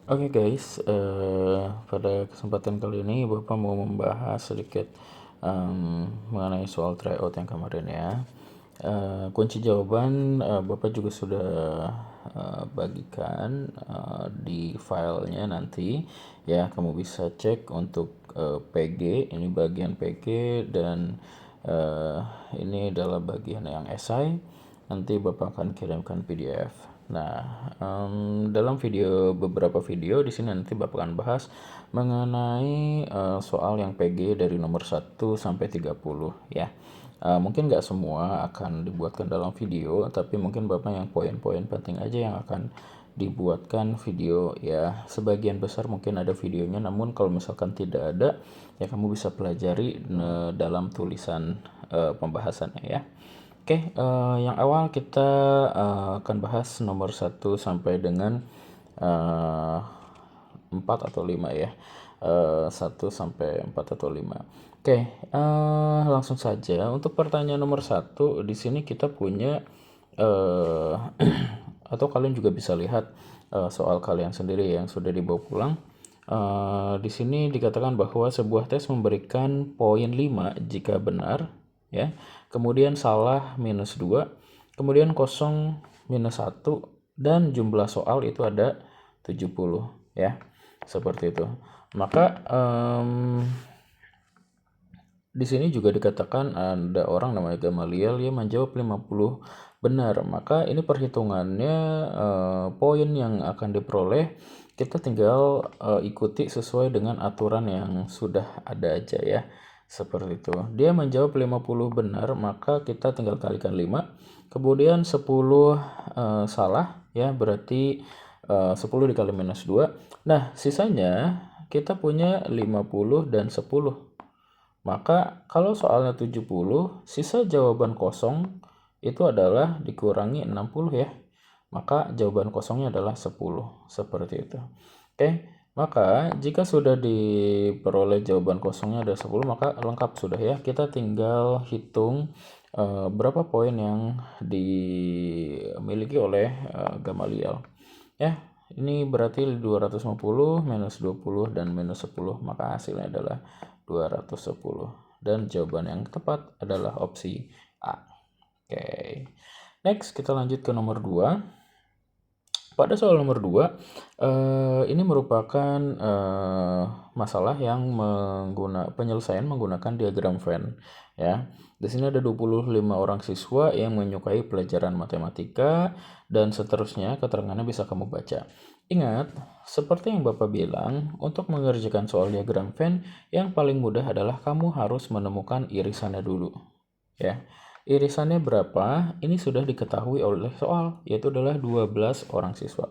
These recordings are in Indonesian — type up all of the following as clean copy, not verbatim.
Oke guys, pada kesempatan kali ini Bapak mau membahas sedikit mengenai soal tryout yang kemarin ya. Kunci jawaban Bapak juga sudah bagikan di filenya nanti ya. Kamu bisa cek untuk PG, ini bagian PG, dan ini adalah bagian yang esai. Nanti Bapak akan kirimkan PDF. Nah, dalam beberapa video di sini nanti Bapak akan bahas mengenai soal yang PG dari nomor 1 sampai 30 ya. Mungkin nggak semua akan dibuatkan dalam video, tapi mungkin Bapak yang poin-poin penting aja yang akan dibuatkan video ya. Sebagian besar mungkin ada videonya, namun kalau misalkan tidak ada ya kamu bisa pelajari dalam tulisan pembahasannya ya. Oke, yang awal kita akan bahas nomor 1 sampai dengan 4 atau 5 ya. 1 sampai 4 atau 5. Oke, langsung saja untuk pertanyaan nomor 1 di sini kita punya eh, atau kalian juga bisa lihat soal kalian sendiri yang sudah dibawa pulang. Di sini dikatakan bahwa sebuah tes memberikan poin 5 jika benar ya. Kemudian salah -2, kemudian kosong -1, dan jumlah soal itu ada 70 ya. Seperti itu. Maka di sini juga dikatakan ada orang namanya Gamaliel yang menjawab 50 benar. Maka ini perhitungannya poin yang akan diperoleh kita tinggal ikuti sesuai dengan aturan yang sudah ada aja ya. Seperti itu. Dia menjawab 50 benar, maka kita tinggal kalikan 5. Kemudian 10 salah ya, berarti 10 dikali -2. Nah, sisanya kita punya 50 dan 10. Maka kalau soalnya 70, sisa jawaban kosong itu adalah dikurangi 60 ya. Maka jawaban kosongnya adalah 10. Seperti itu. Oke, maka jika sudah diperoleh jawaban kosongnya ada 10, maka lengkap sudah ya. Kita tinggal hitung berapa poin yang dimiliki oleh Gamaliel. Ya, ini berarti 250 -20 dan -10, maka hasilnya adalah 210. Dan jawaban yang tepat adalah opsi A. Oke. Next, kita lanjut ke nomor 2. Pada soal nomor 2, ini merupakan masalah yang penyelesaian menggunakan diagram Venn ya. Di sini ada 25 orang siswa yang menyukai pelajaran matematika dan seterusnya, keterangannya bisa kamu baca. Ingat, seperti yang Bapak bilang, untuk mengerjakan soal diagram Venn yang paling mudah adalah kamu harus menemukan irisannya dulu ya. Irisannya berapa? Ini sudah diketahui oleh soal, yaitu adalah 12 orang siswa.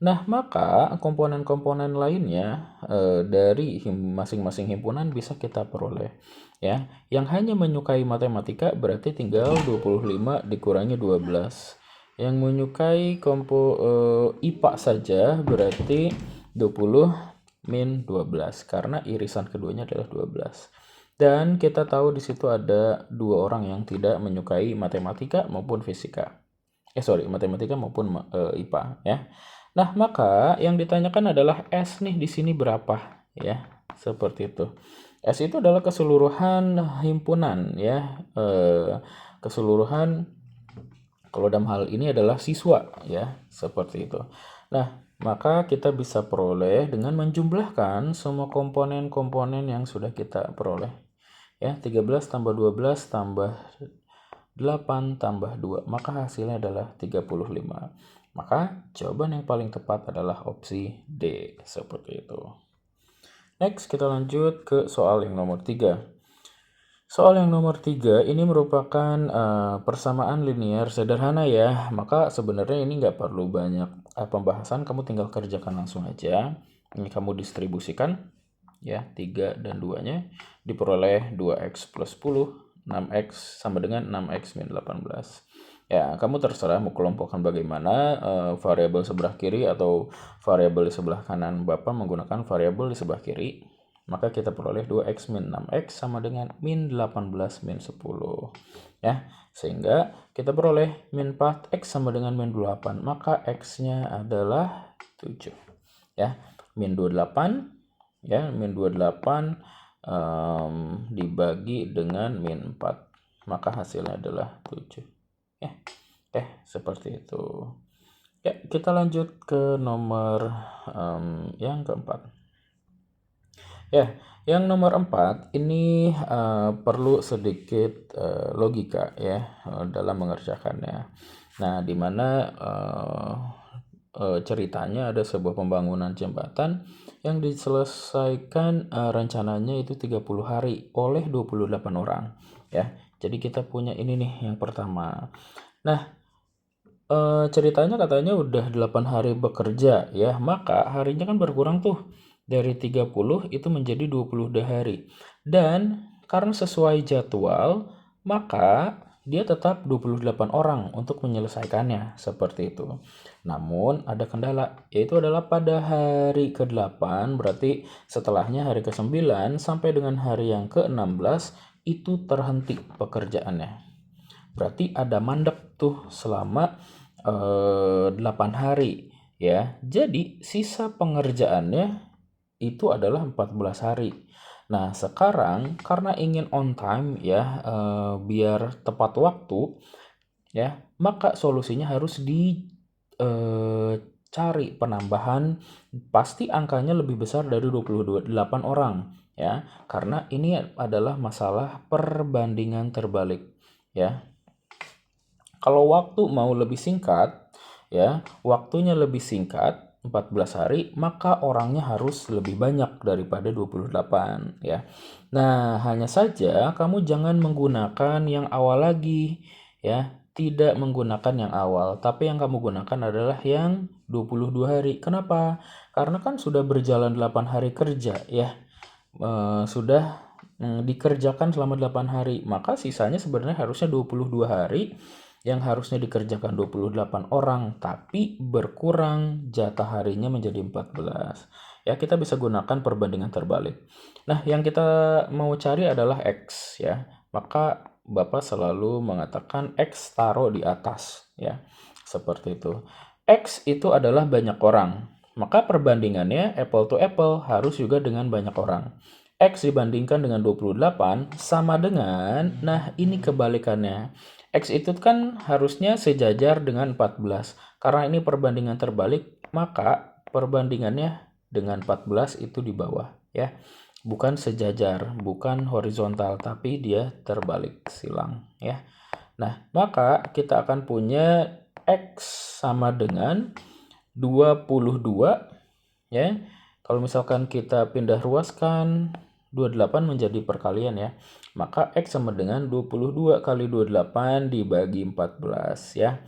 Nah, maka komponen-komponen lainnya dari masing-masing himpunan bisa kita peroleh. Ya, yang hanya menyukai matematika berarti tinggal 25 dikurangi 12. Yang menyukai IPA saja berarti 20 min 12 karena irisan keduanya adalah 12. Dan kita tahu di situ ada 2 orang yang tidak menyukai matematika maupun fisika. Matematika maupun IPA ya. Nah, maka yang ditanyakan adalah S nih di sini berapa ya. Seperti itu. S itu adalah keseluruhan himpunan ya. Keseluruhan kalau dalam hal ini adalah siswa ya, seperti itu. Nah, maka kita bisa peroleh dengan menjumlahkan semua komponen-komponen yang sudah kita peroleh. Ya, 13 tambah 12 tambah 8 tambah 2, maka hasilnya adalah 35. Maka jawaban yang paling tepat adalah opsi D, seperti itu. Next, kita lanjut ke soal yang nomor 3. Soal yang nomor 3 ini merupakan persamaan linear sederhana ya. Maka sebenarnya ini nggak perlu banyak pembahasan, kamu tinggal kerjakan langsung aja. Ini kamu distribusikan ya, 3 dan 2-nya diperoleh 2x plus 10, 6x sama dengan 6x min 18. Ya, kamu terserah mau kelompokkan bagaimana variabel sebelah kiri atau variabel di sebelah kanan. Bapak menggunakan variabel di sebelah kiri. Maka kita peroleh 2x min 6x sama dengan min 18 min 10. Ya, sehingga kita peroleh min 4x sama dengan min 8. Maka x-nya adalah 7. ya. Min 28 ya, min 28 dibagi dengan min 4, maka hasilnya adalah 7 ya. Seperti itu ya. Kita lanjut ke nomor yang keempat ya. Yang nomor 4 ini perlu sedikit logika ya dalam mengerjakannya. Nah, di mana ceritanya ada sebuah pembangunan jembatan yang diselesaikan rencananya itu 30 hari oleh 28 orang ya. Jadi kita punya ini nih yang pertama. Nah, ceritanya katanya udah 8 hari bekerja ya, maka harinya kan berkurang tuh dari 30 itu menjadi 22 hari. Dan karena sesuai jadwal, maka dia tetap 28 orang untuk menyelesaikannya, seperti itu. Namun ada kendala, yaitu adalah pada hari ke-8, berarti setelahnya hari ke-9 sampai dengan hari yang ke-16 itu terhenti pekerjaannya. Berarti ada mandek tuh selama 8 hari ya. Jadi sisa pengerjaannya itu adalah 14 hari. Nah, sekarang karena ingin on time ya, biar tepat waktu ya, maka solusinya harus dicari penambahan, pasti angkanya lebih besar dari 28 orang ya, karena ini adalah masalah perbandingan terbalik ya. Kalau waktu mau lebih singkat ya, waktunya lebih singkat 14 hari, maka orangnya harus lebih banyak daripada 28 ya. Nah, hanya saja kamu jangan menggunakan yang awal lagi ya. Tidak menggunakan yang awal, tapi yang kamu gunakan adalah yang 22 hari. Kenapa? Karena kan sudah berjalan 8 hari kerja ya. Sudah dikerjakan selama 8 hari, maka sisanya sebenarnya harusnya 22 hari yang harusnya dikerjakan 28 orang, tapi berkurang jatah harinya menjadi 14. Ya, kita bisa gunakan perbandingan terbalik. Nah, yang kita mau cari adalah X ya. Maka Bapak selalu mengatakan X taruh di atas ya. Seperti itu. X itu adalah banyak orang. Maka perbandingannya apple to apple harus juga dengan banyak orang. X dibandingkan dengan 28 sama dengan, nah ini kebalikannya. X itu kan harusnya sejajar dengan 14. Karena ini perbandingan terbalik, maka perbandingannya dengan 14 itu di bawah ya. Bukan sejajar, bukan horizontal, tapi dia terbalik silang ya. Nah, maka kita akan punya X sama dengan 22 ya. Kalau misalkan kita pindah ruaskan 28 menjadi perkalian ya, maka X sama dengan 22 kali 28 dibagi 14 ya.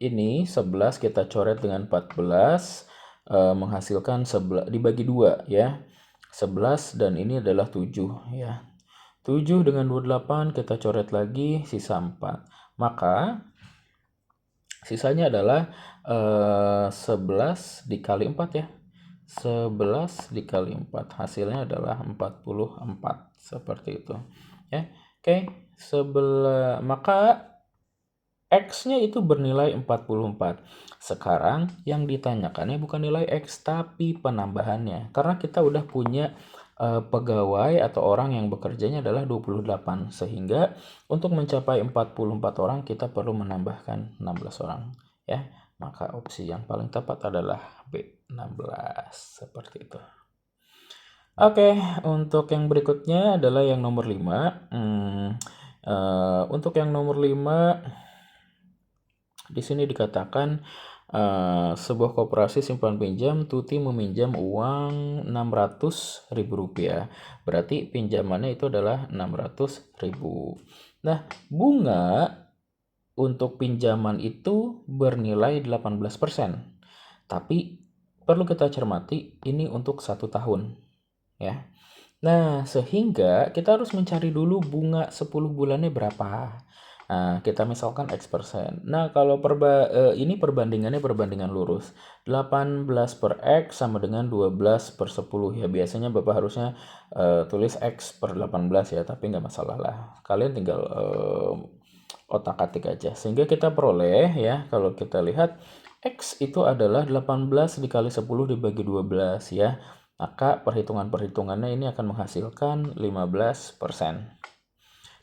Ini 11 kita coret dengan 14, menghasilkan 11 dibagi 2 ya. 11 dan ini adalah 7 ya. 7 dengan 28 kita coret lagi, sisa 4. Maka sisanya adalah 11 dikali 4 ya. 11 dikali 4 hasilnya adalah 44 seperti itu ya. Oke, maka X-nya itu bernilai 44. Sekarang yang ditanyakannya bukan nilai X tapi penambahannya, karena kita udah punya pegawai atau orang yang bekerjanya adalah 28, sehingga untuk mencapai 44 orang kita perlu menambahkan 16 orang ya. Maka opsi yang paling tepat adalah B, 16 seperti itu. Oke, untuk yang berikutnya adalah yang nomor 5. Untuk yang nomor 5 di sini dikatakan sebuah koperasi simpan pinjam Tuti meminjam uang Rp600.000. Berarti pinjamannya itu adalah 600.000. Nah, bunga untuk pinjaman itu bernilai 18%. Tapi perlu kita cermati ini untuk 1 tahun ya. Nah, sehingga kita harus mencari dulu bunga 10 bulannya berapa. Nah, kita misalkan X persen. Nah, kalau ini perbandingannya perbandingan lurus. 18 per X sama dengan 12 per 10 ya. Biasanya Bapak harusnya tulis X per 18 ya, tapi nggak masalah lah. Kalian tinggal otak-atik aja. Sehingga kita peroleh ya, kalau kita lihat X itu adalah 18 dikali 10 dibagi 12 ya. Maka perhitungannya ini akan menghasilkan 15%.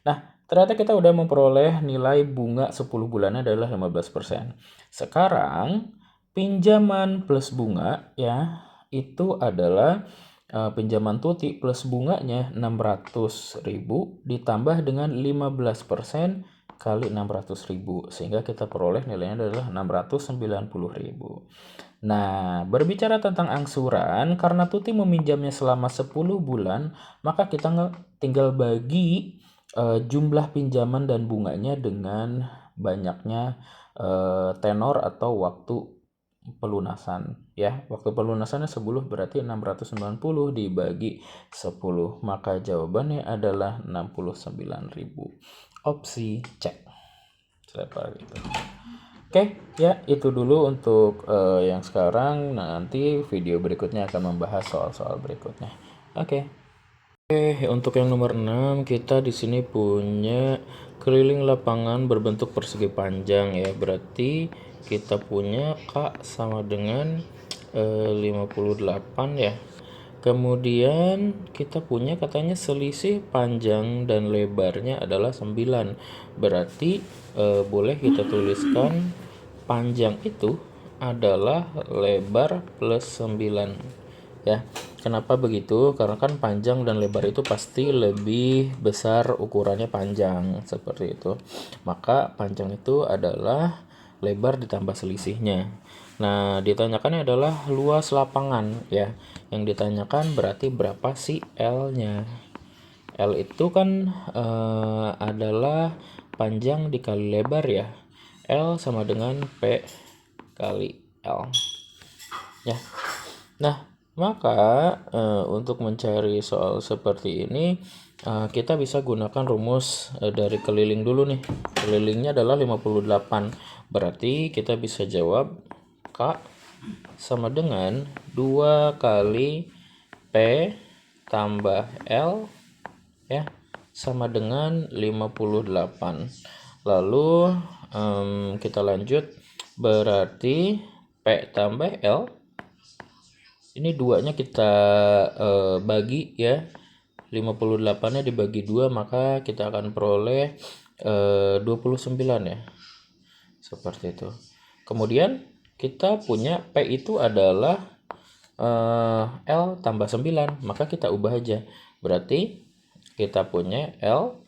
Nah, ternyata kita udah memperoleh nilai bunga 10 bulannya adalah 15%. Sekarang, pinjaman plus bunga ya, itu adalah pinjaman tuti plus bunganya 600.000 ditambah dengan 15% kali 600.000, sehingga kita peroleh nilainya adalah 690.000. Nah, berbicara tentang angsuran, karena tuti meminjamnya selama 10 bulan, maka kita tinggal bagi jumlah pinjaman dan bunganya dengan banyaknya tenor atau waktu pelunasan ya. Waktu pelunasannya 10 berarti 690 dibagi 10, maka jawabannya adalah 69.000. Opsi C. Seperti itu. Oke, ya itu dulu untuk yang sekarang. Nanti video berikutnya akan membahas soal-soal berikutnya. Oke, untuk yang nomor 6 kita di sini punya keliling lapangan berbentuk persegi panjang ya. Berarti kita punya K sama dengan 58 ya. Kemudian kita punya katanya selisih panjang dan lebarnya adalah 9. Berarti boleh kita tuliskan panjang itu adalah lebar plus 9 ya. Kenapa begitu? Karena kan panjang dan lebar itu pasti lebih besar ukurannya panjang seperti itu. Maka panjang itu adalah lebar ditambah selisihnya. Nah, ditanyakannya adalah luas lapangan ya. Yang ditanyakan berarti berapa sih L-nya? L itu kan adalah panjang dikali lebar ya. L sama dengan P kali L. Ya. Nah, maka untuk mencari soal seperti ini kita bisa gunakan rumus dari keliling dulu nih. Kelilingnya adalah 58. Berarti kita bisa jawab K sama dengan 2 kali P tambah L ya, sama dengan 58. Lalu kita lanjut, berarti P tambah L ini duanya kita bagi ya, 58-nya dibagi 2, maka kita akan peroleh 29 ya, seperti itu. Kemudian kita punya P itu adalah L tambah 9, maka kita ubah aja. Berarti kita punya L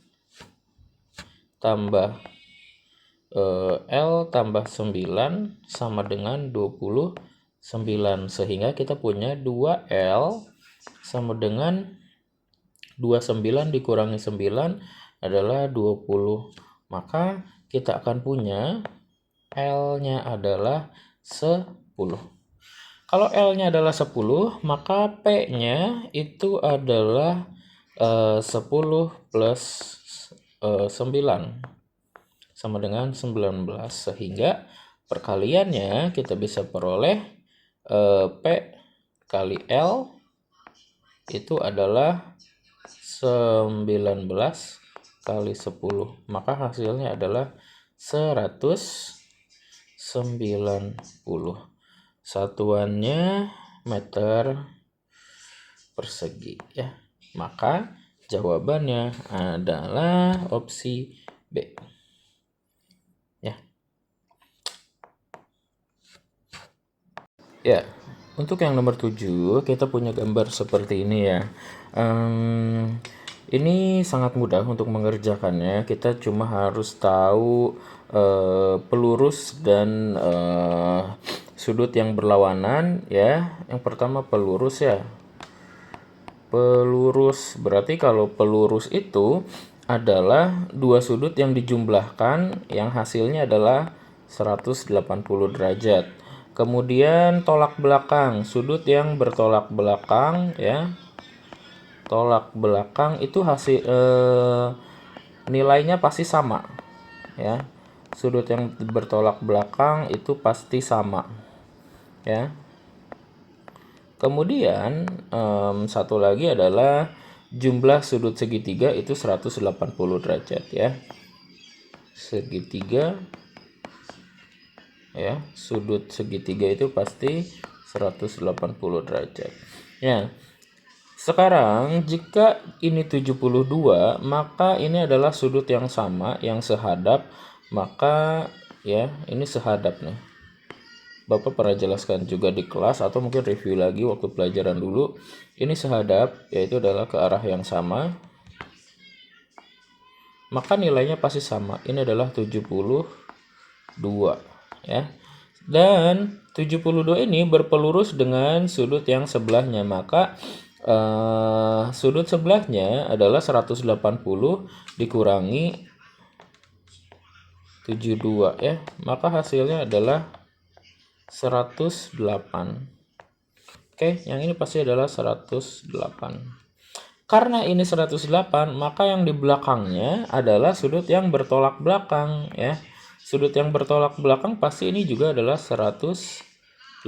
tambah 9 sama dengan 29, sehingga kita punya 2L sama dengan 29 dikurangi 9 adalah 20. Maka kita akan punya L-nya adalah 10. Kalau L-nya adalah 10, maka P-nya itu adalah 10 plus 9 sama dengan 19, sehingga perkaliannya kita bisa peroleh P kali L itu adalah 19 kali 10, maka hasilnya adalah 190. Satuannya meter persegi ya. Maka jawabannya adalah opsi B. Ya, untuk yang nomor 7 kita punya gambar seperti ini ya. Ini sangat mudah untuk mengerjakannya. Kita cuma harus tahu pelurus dan sudut yang berlawanan ya. Yang pertama pelurus ya. Pelurus berarti kalau pelurus itu adalah dua sudut yang dijumlahkan yang hasilnya adalah 180 derajat. Kemudian tolak belakang, sudut yang bertolak belakang ya. Tolak belakang itu hasil nilainya pasti sama ya. Sudut yang bertolak belakang itu pasti sama ya. Kemudian satu lagi adalah jumlah sudut segitiga itu 180 derajat ya. Segitiga ya. Sudut segitiga itu pasti 180 derajat. Ya. Sekarang jika ini 72, maka ini adalah sudut yang sama, yang sehadap, maka ya ini sehadap nih. Bapak pernah jelaskan juga di kelas atau mungkin review lagi waktu pelajaran dulu. Ini sehadap, yaitu adalah ke arah yang sama. Maka nilainya pasti sama. Ini adalah 72 ya. Dan 72 ini berpelurus dengan sudut yang sebelahnya, maka sudut sebelahnya adalah 180 dikurangi 72 ya. Maka hasilnya adalah 108. Oke, yang ini pasti adalah 108. Karena ini 108, maka yang di belakangnya adalah sudut yang bertolak belakang ya. Sudut yang bertolak belakang pasti ini juga adalah 108.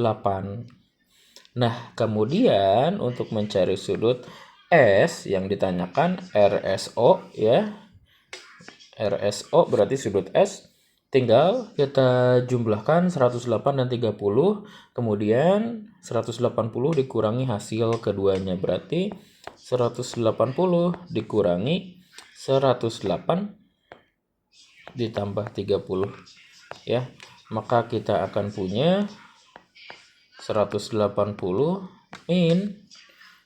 Nah, kemudian untuk mencari sudut S yang ditanyakan RSO ya. RSO berarti sudut S. Tinggal kita jumlahkan 108 dan 30. Kemudian 180 dikurangi hasil keduanya. Berarti 180 dikurangi 108 ditambah 30 ya. Maka kita akan punya 180 min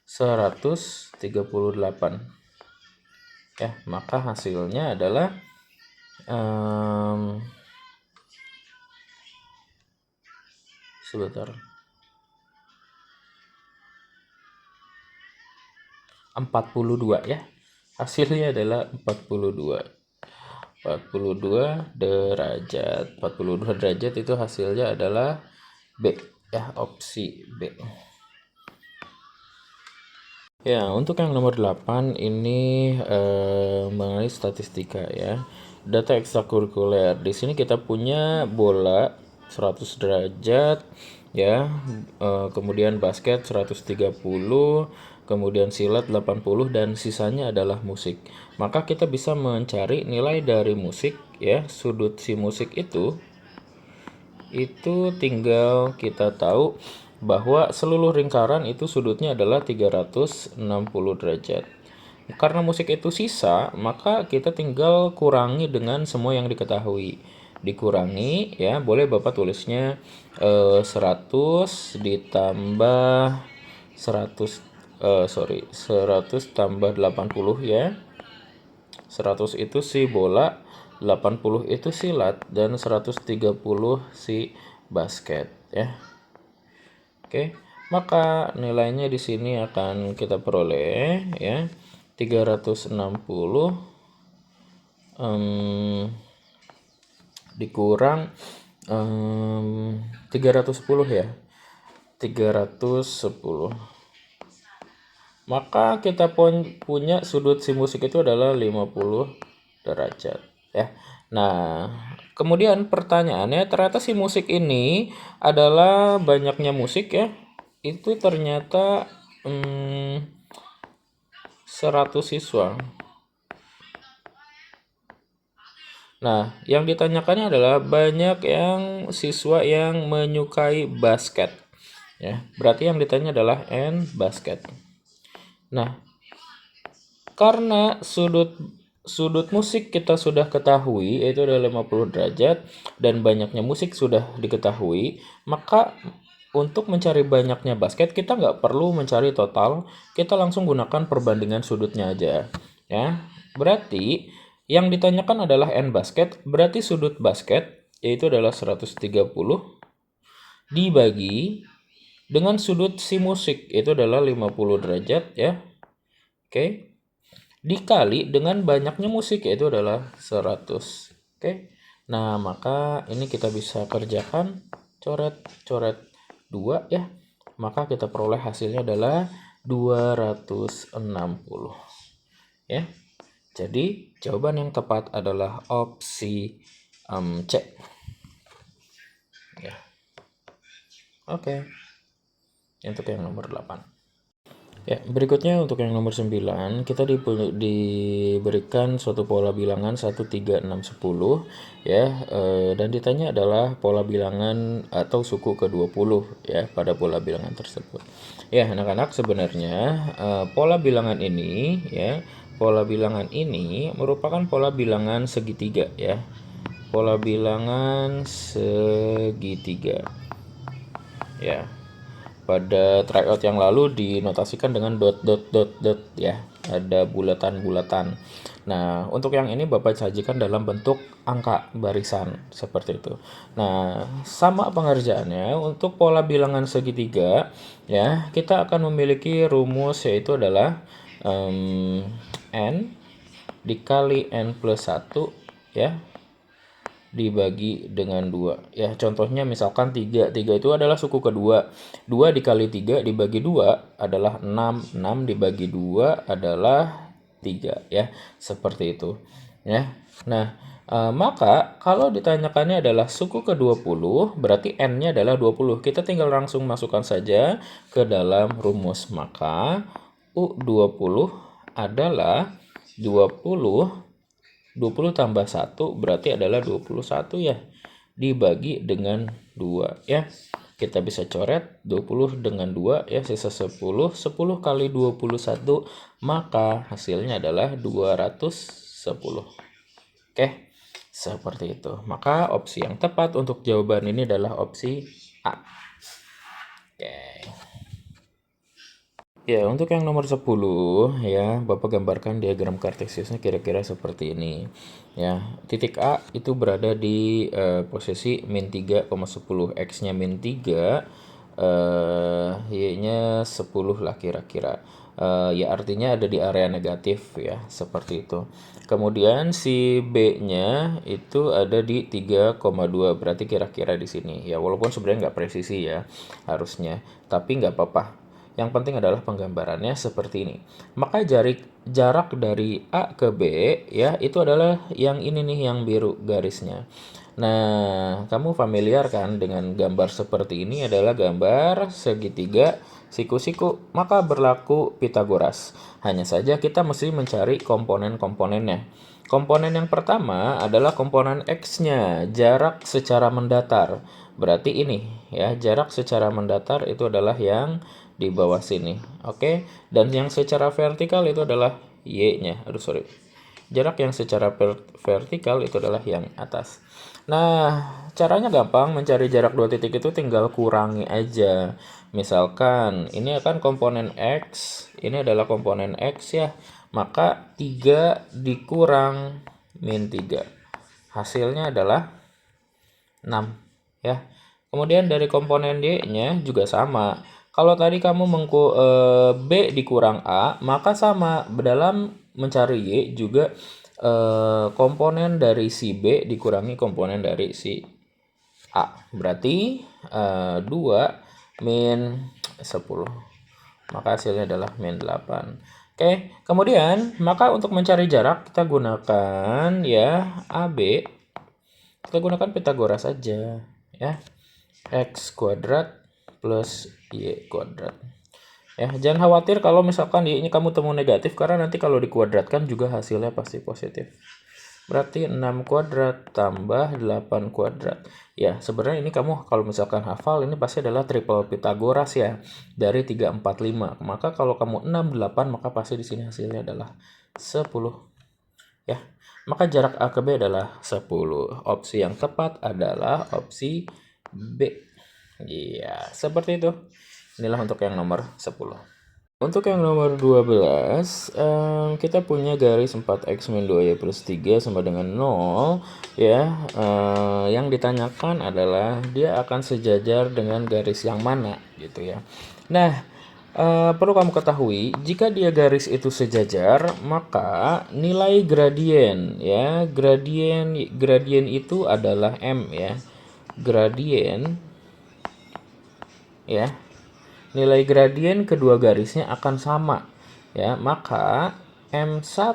138 ya. Maka hasilnya adalah sebentar, 42 ya. Hasilnya adalah 42 derajat. 42 derajat itu hasilnya adalah B ya, opsi B. Ya, untuk yang nomor 8 ini mengenai statistika ya. Data ekstrakurikuler. Di sini kita punya bola 100 derajat ya. Kemudian basket 130, kemudian silat 80 dan sisanya adalah musik. Maka kita bisa mencari nilai dari musik ya. Sudut si musik itu tinggal kita tahu bahwa seluruh lingkaran itu sudutnya adalah 360 derajat. Karena musik itu sisa, maka kita tinggal kurangi dengan semua yang diketahui. Dikurangi ya, boleh Bapak tulisnya 100 ditambah 100 100 tambah 80 ya. 100 itu si bola, 80 itu silat, dan 130 si basket ya. Oke, maka nilainya di sini akan kita peroleh ya 360 dikurang 310 ya. 310. Maka kita punya sudut si musik itu adalah 50 derajat ya. Nah, kemudian pertanyaannya, ternyata si musik ini adalah banyaknya musik ya. Itu ternyata 100 siswa. Nah, yang ditanyakannya adalah banyak yang siswa yang menyukai basket ya. Berarti yang ditanya adalah N basket. Nah, karena sudut musik kita sudah ketahui yaitu adalah 50 derajat dan banyaknya musik sudah diketahui, maka untuk mencari banyaknya basket kita nggak perlu mencari total, kita langsung gunakan perbandingan sudutnya aja ya. Berarti yang ditanyakan adalah N basket, berarti sudut basket yaitu adalah 130 dibagi dengan sudut si musik itu adalah 50 derajat ya. Oke. Dikali dengan banyaknya musik yaitu adalah 100. Oke. Nah, maka ini kita bisa kerjakan coret-coret 2 ya. Maka kita peroleh hasilnya adalah 260. Ya. Jadi, jawaban yang tepat adalah opsi C. Ya. Oke. Untuk yang nomor 8. Ya, berikutnya untuk yang nomor 9, kita diberikan suatu pola bilangan 1, 3, 6, 10 ya, dan ditanya adalah pola bilangan atau suku ke-20 ya pada pola bilangan tersebut. Ya, anak-anak sebenarnya pola bilangan ini ya, pola bilangan ini merupakan pola bilangan segitiga ya. Pola bilangan segitiga. Ya. Pada tryout yang lalu dinotasikan dengan dot dot dot dot ya, ada bulatan-bulatan. Nah, untuk yang ini Bapak sajikan dalam bentuk angka barisan seperti itu. Nah, sama pengerjaannya untuk pola bilangan segitiga ya, kita akan memiliki rumus yaitu adalah n dikali n plus 1 ya dibagi dengan 2 ya, contohnya misalkan 3 itu adalah suku kedua, 2 dikali 3 dibagi 2 adalah 6 dibagi 2 adalah 3 ya, seperti itu ya. Nah, maka kalau ditanyakannya adalah suku ke-20 berarti n-nya adalah 20, kita tinggal langsung masukkan saja ke dalam rumus, maka U20 adalah 20 tambah 1 berarti adalah 21 ya, dibagi dengan 2 ya. Kita bisa coret 20 dengan 2 ya, sisa 10. 10 kali 21 maka hasilnya adalah 210. Oke, seperti itu. Maka opsi yang tepat untuk jawaban ini adalah opsi A. Oke. Ya, untuk yang nomor 10 ya, Bapak gambarkan diagram kartesiusnya kira-kira seperti ini. Ya, titik A itu berada di posisi min 3,10, X-nya min 3, Y-nya 10 lah kira-kira. Ya artinya ada di area negatif ya, seperti itu. Kemudian si B-nya itu ada di 3,2, berarti kira-kira di sini. Ya, walaupun sebenarnya nggak presisi ya harusnya, tapi nggak apa-apa. Yang penting adalah penggambarannya seperti ini. Maka jarak dari A ke B ya itu adalah yang ini nih, yang biru garisnya. Nah, kamu familiar kan dengan gambar seperti ini, adalah gambar segitiga siku-siku, maka berlaku Pitagoras. Hanya saja kita mesti mencari komponen-komponennya. Komponen yang pertama adalah komponen X-nya, jarak secara mendatar. Berarti ini ya, jarak secara mendatar itu adalah yang di bawah sini. Oke, dan yang secara vertikal itu adalah Y-nya. Jarak yang secara vertikal itu adalah yang atas. Nah, caranya gampang, mencari jarak dua titik itu tinggal kurangi aja. Misalkan ini akan komponen X, ini adalah komponen X ya. Maka 3 dikurang min 3. Hasilnya adalah 6 ya. Kemudian dari komponen Y-nya juga sama. Kalau tadi kamu B dikurang A, maka sama dalam mencari Y juga komponen dari si B dikurangi komponen dari si A. Berarti 2 min 10. Maka hasilnya adalah min 8. Oke, kemudian maka untuk mencari jarak kita gunakan ya AB. Kita gunakan Pitagoras saja ya. X kuadrat plus Y kuadrat. Ya, jangan khawatir kalau misalkan Y-nya kamu temu negatif, karena nanti kalau dikuadratkan juga hasilnya pasti positif. Berarti 6 kuadrat tambah 8 kuadrat. Ya, sebenarnya ini kamu kalau misalkan hafal, ini pasti adalah triple Pitagoras ya, dari 3, 4, 5. Maka kalau kamu 6, 8, maka pasti di sini hasilnya adalah 10. Ya, maka jarak A ke B adalah 10. Opsi yang tepat adalah opsi B. Iya, seperti itu. Inilah untuk yang nomor 10. Untuk yang nomor 12, kita punya garis 4x min 2y plus 3 sama dengan 0 ya. Yang ditanyakan adalah dia akan sejajar dengan garis yang mana gitu ya. Nah, perlu kamu ketahui, jika dia garis itu sejajar, maka nilai gradien ya, gradien itu adalah M ya. Gradien ya, nilai gradien kedua garisnya akan sama ya, maka M1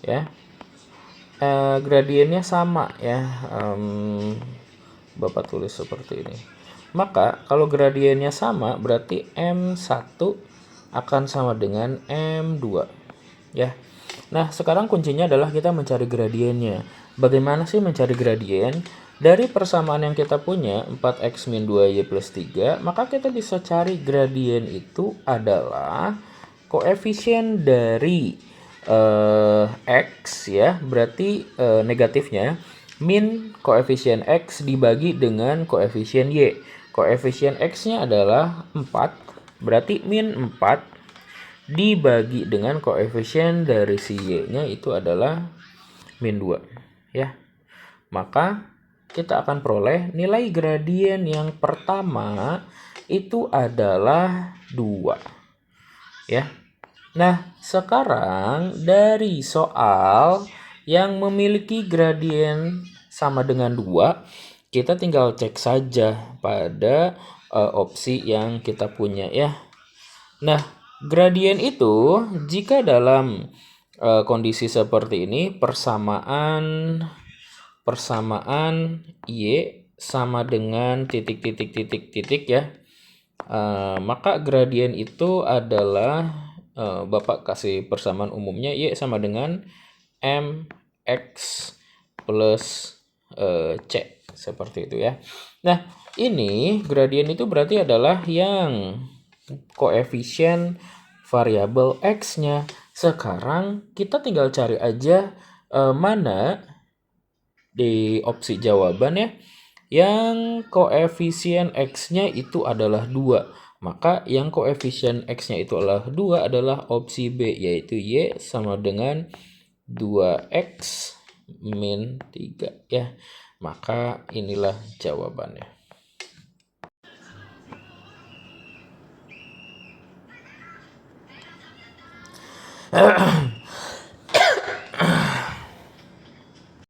ya, gradiennya sama ya. Bapak tulis seperti ini, Maka kalau gradiennya sama berarti M1 akan sama dengan M2 ya. Nah, sekarang kuncinya adalah kita mencari gradiennya. Bagaimana sih mencari gradien? Dari persamaan yang kita punya 4x min 2y plus 3, maka kita bisa cari gradien itu adalah koefisien dari x ya, berarti negatifnya min koefisien x dibagi dengan koefisien y. Koefisien x-nya adalah 4, berarti min 4 dibagi dengan koefisien dari si y-nya itu adalah min 2 ya. Maka kita akan peroleh nilai gradien yang pertama itu adalah 2 ya. Nah, sekarang dari soal yang memiliki gradien sama dengan 2, kita tinggal cek saja pada opsi yang kita punya ya. Nah, gradien itu jika dalam kondisi seperti ini persamaan y sama dengan titik ya, maka gradien itu adalah Bapak kasih persamaan umumnya y sama dengan mx plus c, seperti itu ya. Nah, ini gradien itu berarti adalah yang koefisien variabel x-nya. Sekarang kita tinggal cari aja mana di opsi jawaban ya yang koefisien x-nya itu adalah 2. Maka yang koefisien x-nya itu adalah 2 adalah opsi B, yaitu y sama dengan 2x min 3 ya. Maka inilah jawabannya.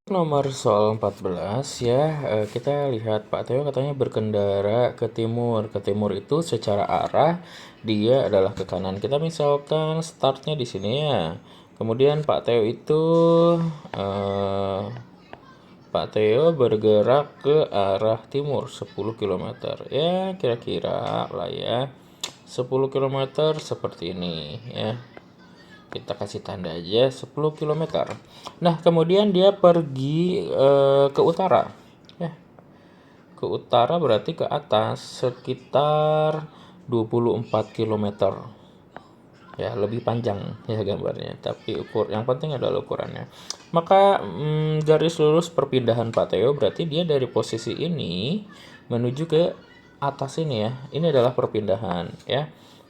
Nomor soal 14 ya, kita lihat Pak Teo katanya berkendara ke timur. Ke timur itu secara arah dia adalah ke kanan. Kita misalkan startnya di sini ya. Kemudian Pak Teo itu Pak Teo bergerak ke arah timur 10 km. Ya, kira-kira lah ya. 10 km seperti ini ya. Kita kasih tanda aja 10 km. Nah, kemudian dia pergi ke utara ya. Ke utara berarti ke atas sekitar 24 km ya, lebih panjang ya gambarnya, tapi yang penting adalah ukurannya. Maka garis lurus perpindahan Pak Teo berarti dia dari posisi ini menuju ke atas ini ya. Ini adalah perpindahan ya.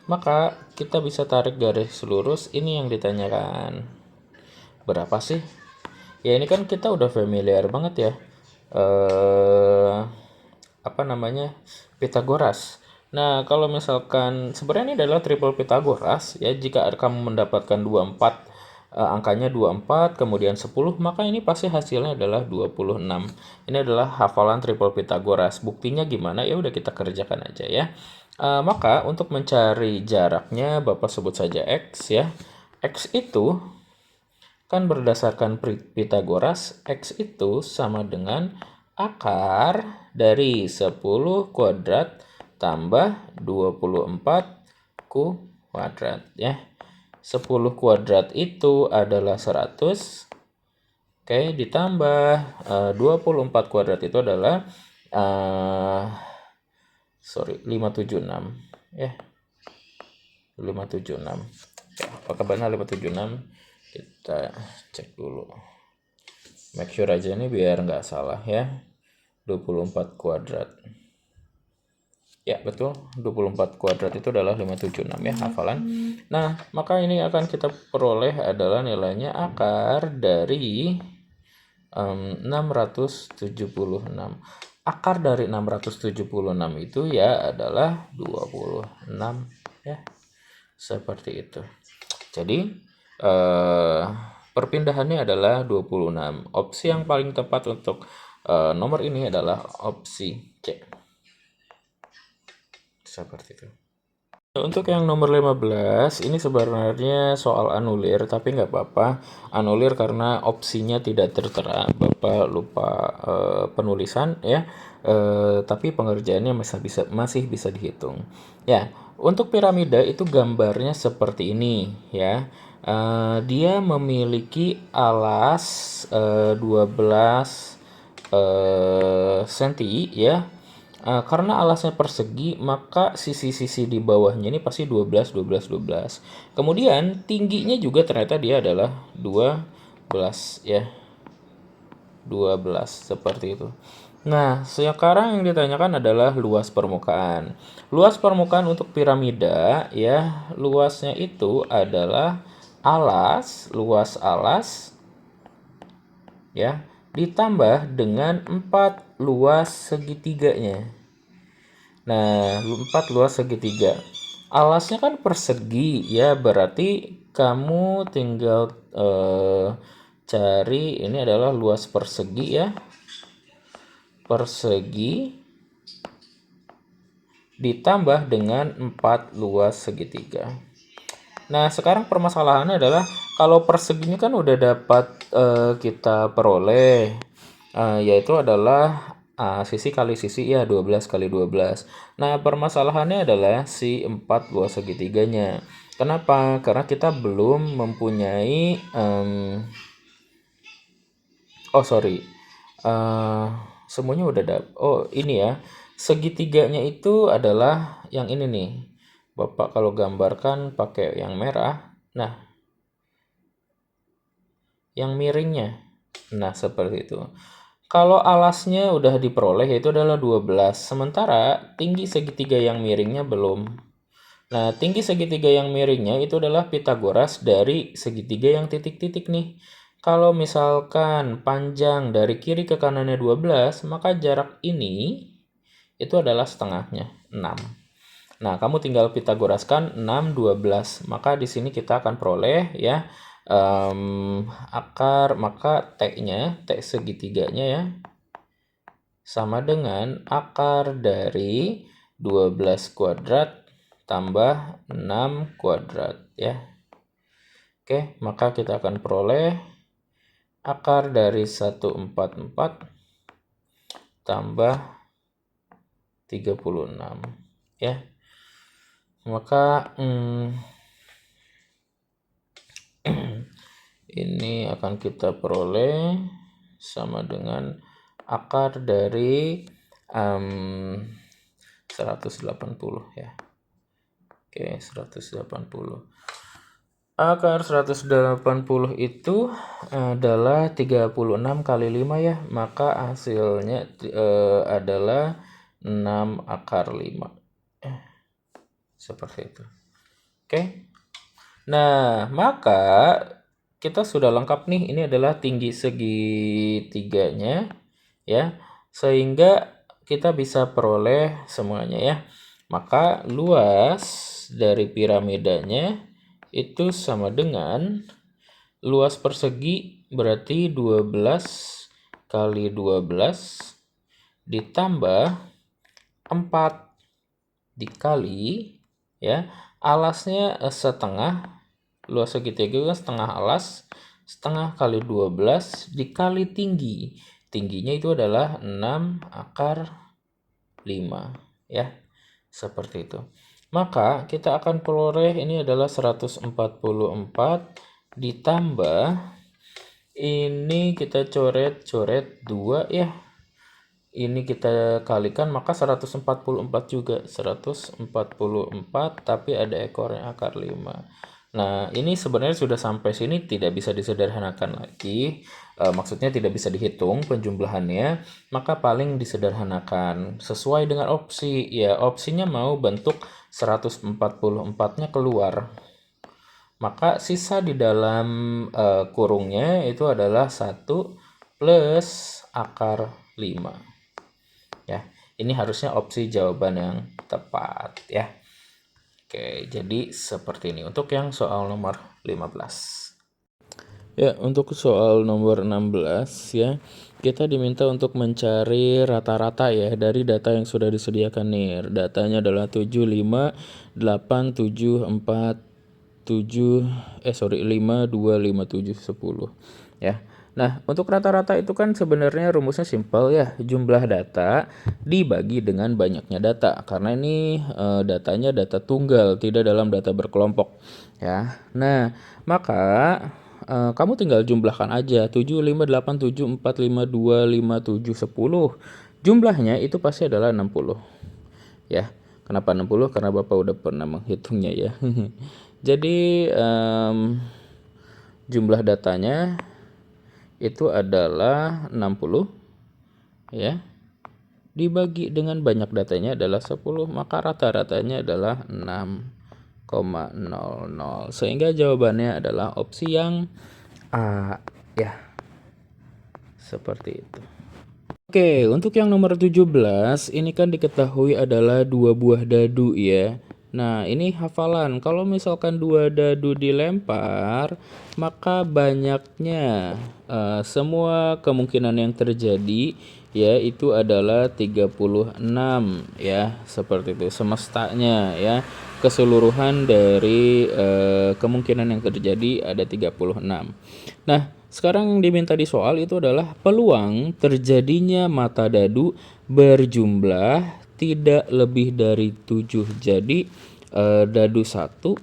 Maka kita bisa tarik garis lurus ini yang ditanyakan. Berapa sih? Ya ini kan kita udah familiar banget ya. Apa namanya? Pythagoras. Nah, kalau misalkan sebenarnya ini adalah triple Pythagoras ya, jika kamu mendapatkan 24 angkanya 24 kemudian 10, maka ini pasti hasilnya adalah 26. Ini adalah hafalan triple Pythagoras. Buktinya gimana? Ya udah kita kerjakan aja ya. Maka untuk mencari jaraknya Bapak sebut saja x ya. X itu kan berdasarkan Pythagoras, x itu sama dengan akar dari 10 kuadrat tambah 24 kuadrat ya. 10 kuadrat itu adalah 100. Oke, ditambah 24 kuadrat itu adalah 576 ya. 576. Apakah benar 576? Kita cek dulu. Make sure aja nih biar nggak salah ya. 24 kuadrat. Ya, betul. 24 kuadrat itu adalah 576 ya, hafalan. Nah, maka ini akan kita peroleh adalah nilainya akar dari 676. Akar dari 676 itu ya adalah 26 ya. Seperti itu. Jadi perpindahannya adalah 26. Opsi yang paling tepat untuk nomor ini adalah opsi C. Seperti itu. Untuk yang nomor 15 ini sebenarnya soal anulir, tapi nggak apa-apa. Anulir karena opsinya tidak tertera. Bapak lupa penulisan ya. Tapi pengerjaannya masih bisa dihitung. Ya, untuk piramida itu gambarnya seperti ini ya. Dia memiliki alas 12 senti ya. Karena alasnya persegi, maka sisi-sisi di bawahnya ini pasti 12, 12, 12. Kemudian tingginya juga ternyata dia adalah 12 ya. 12 seperti itu. Nah, sekarang yang ditanyakan adalah luas permukaan. Luas permukaan untuk piramida ya, luasnya itu adalah luas alas ya, ditambah dengan 4 luas segitiganya. Nah, 4 luas segitiga. Alasnya kan persegi ya, berarti kamu tinggal cari ini adalah luas persegi ya. Persegi ditambah dengan 4 luas segitiga. Nah, sekarang permasalahannya adalah kalau perseginya kan udah dapat kita peroleh, yaitu adalah sisi kali sisi ya 12 kali 12. Nah, permasalahannya adalah si 4 luas segitiganya. Kenapa? Karena kita belum mempunyai oh sorry, semuanya udah ini ya, segitiganya itu adalah yang ini nih. Bapak kalau gambarkan pakai yang merah, nah yang miringnya, nah seperti itu. Kalau alasnya udah diperoleh yaitu adalah 12, sementara tinggi segitiga yang miringnya belum. Nah, tinggi segitiga yang miringnya itu adalah Pitagoras dari segitiga yang titik-titik nih. Kalau misalkan panjang dari kiri ke kanannya 12, maka jarak ini itu adalah setengahnya, 6. Nah, kamu tinggal Pitagoraskan 6, 12. Maka di sini kita akan peroleh ya maka T segitiganya ya sama dengan akar dari 12 kuadrat tambah 6 kuadrat ya. Oke, maka kita akan peroleh akar dari 144 tambah 36 ya. Maka ini akan kita peroleh sama dengan akar dari 180 ya. Oke, 180. Akar 180 itu adalah 36 kali 5 ya. Maka hasilnya adalah 6 akar 5. Seperti itu. Oke. Nah, maka kita sudah lengkap nih. Ini adalah tinggi segitiganya ya. Sehingga kita bisa peroleh semuanya ya. Maka luas dari piramidanya itu sama dengan luas persegi berarti 12 kali 12 ditambah 4 dikali ya. Alasnya setengah, luas segitiga kan setengah alas, setengah kali 12 dikali tinggi. Tingginya itu adalah 6 akar 5 ya. Seperti itu. Maka kita akan peroleh ini adalah 144 ditambah ini kita coret-coret 2 ya. Ini kita kalikan maka 144 juga. 144 tapi ada ekornya akar 5. Nah, ini sebenarnya sudah sampai sini tidak bisa disederhanakan lagi. Maksudnya tidak bisa dihitung penjumlahannya, maka paling disederhanakan sesuai dengan opsi. Ya, opsinya mau bentuk 144-nya keluar. Maka sisa di dalam kurungnya itu adalah 1 plus akar 5. Ya, ini harusnya opsi jawaban yang tepat ya. Oke, jadi seperti ini untuk yang soal nomor 15. Ya, untuk soal nomor 16 ya, kita diminta untuk mencari rata-rata ya dari data yang sudah disediakan nih. Datanya adalah 7, 5, 8, 7, 4, 7, 5, 2, 5, 7, 10 ya. Nah, untuk rata-rata itu kan sebenarnya rumusnya simpel ya, jumlah data dibagi dengan banyaknya data. Karena ini datanya data tunggal, tidak dalam data berkelompok ya. Nah, maka kamu tinggal jumlahkan aja 7, 5, 8, 7, 4, 5, 2, 5, 7, 10. Jumlahnya itu pasti adalah 60 ya. Kenapa 60? Karena Bapak udah pernah menghitungnya ya. Jadi jumlah datanya itu adalah 60 ya. Dibagi dengan banyak datanya adalah 10, maka rata-ratanya adalah 6,00. Sehingga jawabannya adalah opsi yang A ya. Seperti itu. Oke, untuk yang nomor 17 ini kan diketahui adalah 2 buah dadu ya. Nah, ini hafalan. Kalau misalkan 2 dadu dilempar, maka banyaknya semua kemungkinan yang terjadi ya itu adalah 36 ya. Seperti itu semestanya ya. Keseluruhan dari kemungkinan yang terjadi ada 36. Nah, sekarang yang diminta di soal itu adalah peluang terjadinya mata dadu berjumlah tidak lebih dari 7. Jadi dadu 1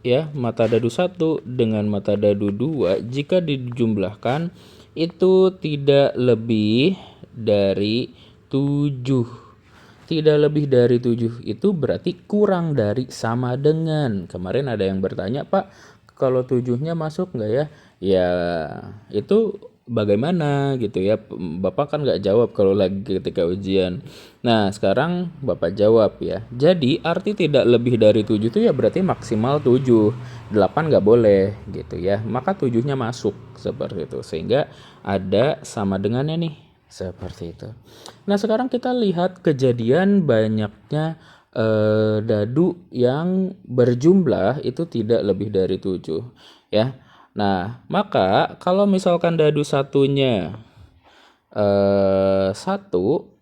ya, mata dadu 1 dengan mata dadu 2 jika dijumlahkan itu tidak lebih dari 7. Tidak lebih dari 7 itu berarti kurang dari sama dengan. Kemarin ada yang bertanya, Pak, kalau 7-nya masuk nggak ya? Ya itu bagaimana gitu ya. Bapak kan nggak jawab kalau lagi ketika ujian. Nah sekarang Bapak jawab ya. Jadi arti tidak lebih dari 7 itu ya berarti maksimal 7. 8 nggak boleh gitu ya. Maka 7-nya masuk seperti itu. Sehingga ada sama dengannya nih. Seperti itu. Nah sekarang kita lihat kejadian banyaknya dadu yang berjumlah itu tidak lebih dari 7 ya. Nah maka kalau misalkan dadu satunya 1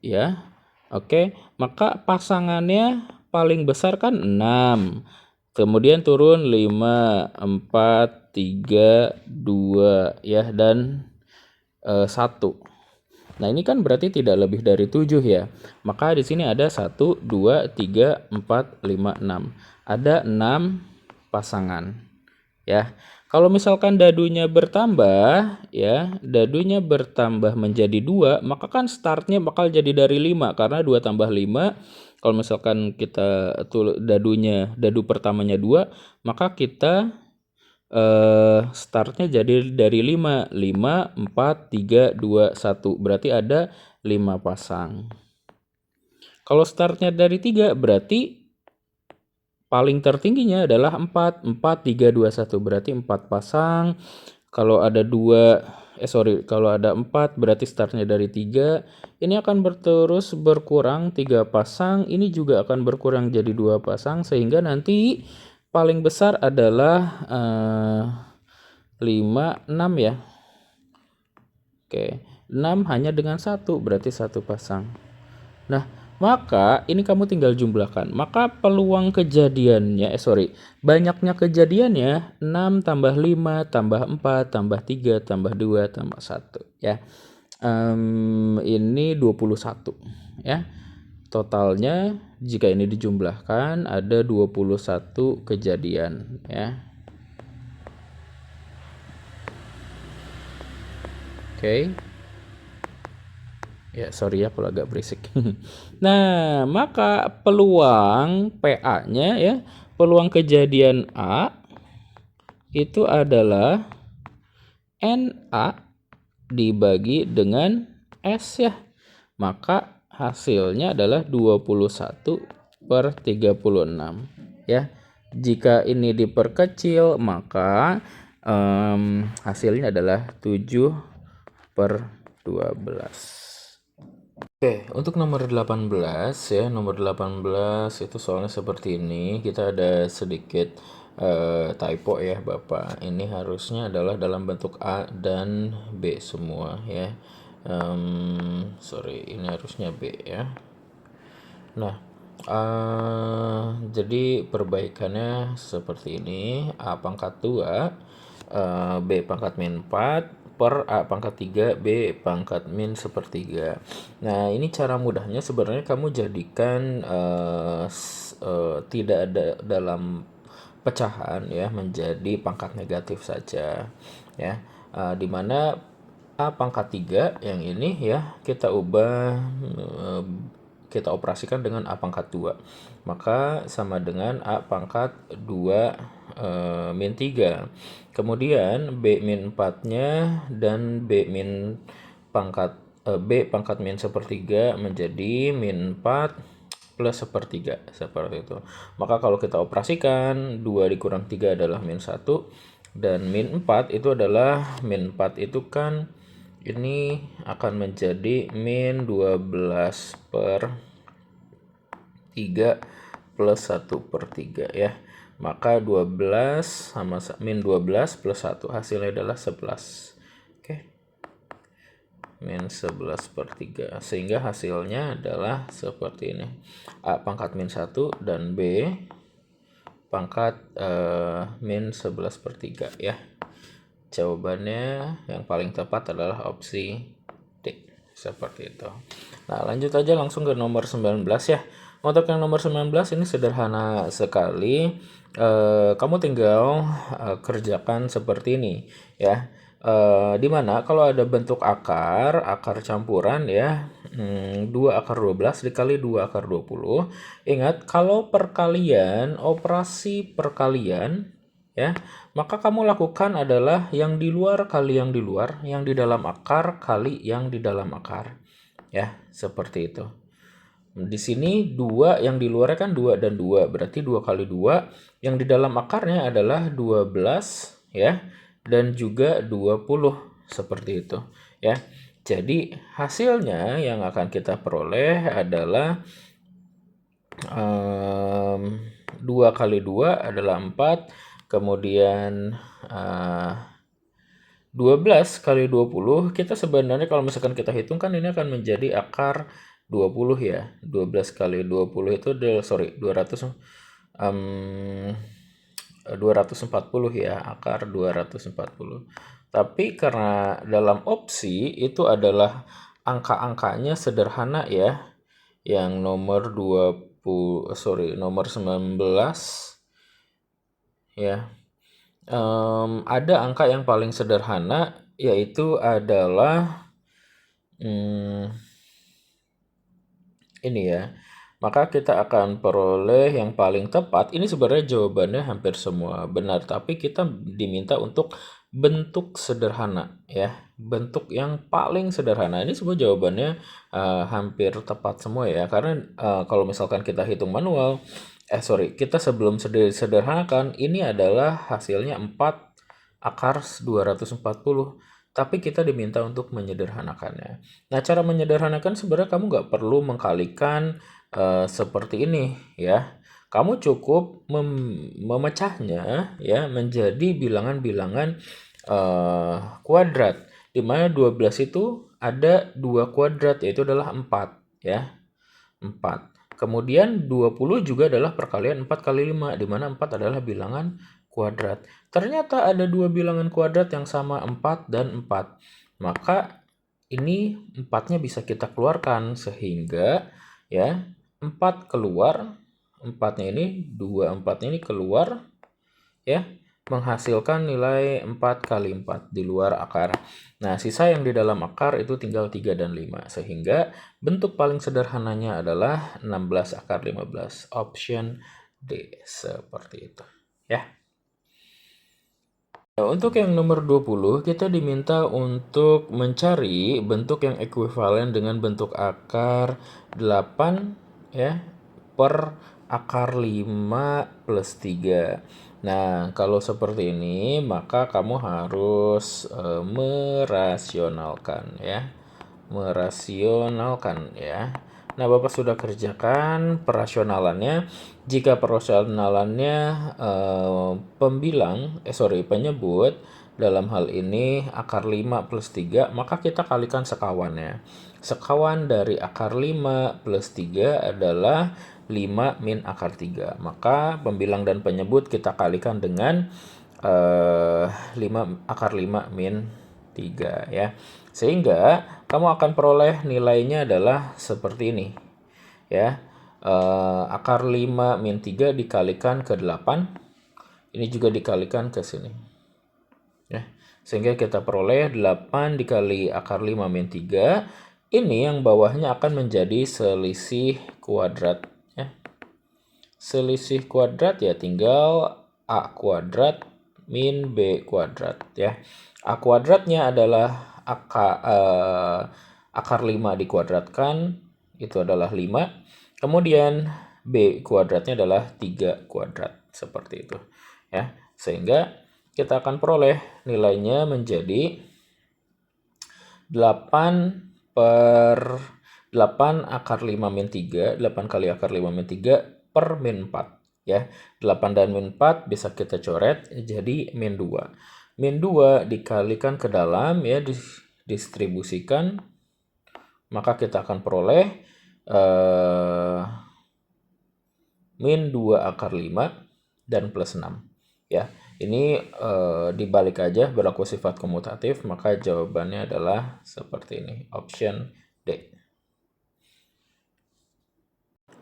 ya, oke, maka pasangannya paling besar kan 6. Kemudian turun 5, 4, 3, 2 ya dan 1. Nah, ini kan berarti tidak lebih dari 7 ya. Maka di sini ada 1, 2, 3, 4, 5, 6. Ada 6 pasangan. Ya. Kalau misalkan dadunya bertambah, ya, dadunya bertambah menjadi 2, maka kan startnya bakal jadi dari 5 karena 2 tambah 5. Kalau misalkan kita dadu pertamanya 2, maka kita startnya jadi dari 5, 4, 3, 2, 1. Berarti ada 5 pasang. Kalau startnya dari 3 berarti paling tertingginya adalah 4, 3, 2, 1. Berarti 4 pasang. Kalau ada 4 berarti startnya dari 3. Ini akan terus berkurang 3 pasang. Ini juga akan berkurang jadi 2 pasang sehingga nanti paling besar adalah 5, 6 ya. Oke, 6 hanya dengan 1 berarti 1 pasang. Nah, maka ini kamu tinggal jumlahkan. Maka peluang kejadiannya, banyaknya kejadiannya 6 tambah 5 tambah 4 tambah 3 tambah 2 tambah 1 ya. Ini 21 ya. Totalnya jika ini dijumlahkan ada 21 kejadian ya. Oke. Ya, sorry ya kalau agak berisik. Nah, maka peluang PA-nya ya, peluang kejadian A itu adalah NA dibagi dengan S ya. Maka hasilnya adalah 21/36 ya. Jika ini diperkecil maka hasilnya adalah 7/12. Oke, untuk nomor 18 ya, nomor 18 itu soalnya seperti ini. Kita ada sedikit typo ya, Bapak. Ini harusnya adalah dalam bentuk A dan B semua ya. Sorry, ini harusnya B ya. Nah, jadi perbaikannya seperti ini. A pangkat 2, B pangkat min 4, per A pangkat 3, B pangkat min sepertiga. Nah, ini cara mudahnya sebenarnya kamu jadikan tidak ada dalam pecahan ya, menjadi pangkat negatif saja ya. Dimana A pangkat 3 yang ini ya kita ubah, kita operasikan dengan A pangkat 2, maka sama dengan A pangkat 2 min 3. Kemudian B min 4 nya dan B pangkat min sepertiga menjadi min 4 plus sepertiga, seperti itu. Maka kalau kita operasikan 2 dikurang 3 adalah min 1, dan min 4 itu adalah min 4 itu kan ini akan menjadi min 12 per 3 plus 1 per 3 ya. Maka 12 sama min 12 plus 1 hasilnya adalah 11. Oke. Min 11 per 3. Sehingga hasilnya adalah seperti ini. A pangkat min 1 dan B pangkat min 11 per 3 ya. Jawabannya yang paling tepat adalah opsi D. Seperti itu. Nah, lanjut aja langsung ke nomor 19 ya. Untuk yang nomor 19 ini sederhana sekali. Kamu tinggal kerjakan seperti ini ya. Dimana kalau ada bentuk akar campuran ya, 2 akar 12 dikali 2 akar 20. Ingat, kalau perkalian, operasi perkalian ya, maka kamu lakukan adalah yang di luar kali yang di luar, yang di dalam akar kali yang di dalam akar. Ya, seperti itu. Di sini 2 yang di luarnya kan 2 dan 2, berarti 2 kali 2. Yang di dalam akarnya adalah 12 ya, dan juga 20 seperti itu ya. Jadi hasilnya yang akan kita peroleh adalah 2 kali 2 adalah 4, kemudian 12 kali 20, kita sebenarnya kalau misalkan kita hitung kan ini akan menjadi akar 20 ya. 12 kali 20 itu adalah, 240 ya, akar 240. Tapi karena dalam opsi itu adalah angka-angkanya sederhana ya. Yang nomor 19 ya. Ada angka yang paling sederhana, yaitu adalah ini ya. Maka kita akan peroleh yang paling tepat. Ini sebenarnya jawabannya hampir semua benar, tapi kita diminta untuk bentuk sederhana ya. Bentuk yang paling sederhana. Ini semua jawabannya hampir tepat semua ya. Karena kalau misalkan kita hitung manual, kita sebelum sederhanakan, ini adalah hasilnya 4 akar 240. Tapi kita diminta untuk menyederhanakannya. Nah, cara menyederhanakan sebenarnya kamu nggak perlu mengkalikan seperti ini ya. Kamu cukup memecahnya ya menjadi bilangan-bilangan kuadrat. Di mana 12 itu ada 2 kuadrat, yaitu adalah 4 ya. 4. Kemudian 20 juga adalah perkalian 4 kali 5, di mana 4 adalah bilangan kuadrat. Ternyata ada 2 bilangan kuadrat yang sama, 4 dan 4. Maka ini 4-nya bisa kita keluarkan, sehingga ya 4 keluar, 4-nya ini, 2 4-nya ini keluar ya, menghasilkan nilai 4 kali 4 di luar akar. Nah, sisa yang di dalam akar itu tinggal 3 dan 5. Sehingga bentuk paling sederhananya adalah 16 akar 15. Option D. Seperti itu. Ya. Untuk yang nomor 20, kita diminta untuk mencari bentuk yang ekuivalen dengan bentuk akar 8 ya, per akar 5 plus 3. Nah, kalau seperti ini, maka kamu harus merasionalkan ya. merasionalkan ya. Nah, Bapak sudah kerjakan perasionalannya. Jika perasionalannya penyebut dalam hal ini akar 5 plus 3, maka kita kalikan sekawannya. Sekawan dari akar 5 plus 3 adalah 5 min akar 3. Maka pembilang dan penyebut kita kalikan dengan akar 5 min 3 ya. Sehingga kamu akan peroleh nilainya adalah seperti ini ya. Akar 5 min 3 dikalikan ke 8. Ini juga dikalikan ke sini ya. Sehingga kita peroleh 8 dikali akar 5 min 3. Ini yang bawahnya akan menjadi selisih kuadrat ya. Selisih kuadrat ya tinggal A kuadrat min B kuadrat ya. A kuadratnya adalah akar 5 dikuadratkan, itu adalah 5. Kemudian B kuadratnya adalah 3 kuadrat, seperti itu ya. Sehingga kita akan peroleh nilainya menjadi 8 akar 5 min 3, 8 kali akar 5 min 3 per min 4 ya. 8 dan min 4 bisa kita coret jadi min 2. Min 2 dikalikan ke dalam ya, didistribusikan, maka kita akan peroleh min 2 akar 5 dan plus 6 ya. Ini dibalik aja, berlaku sifat komutatif, maka jawabannya adalah seperti ini, option D.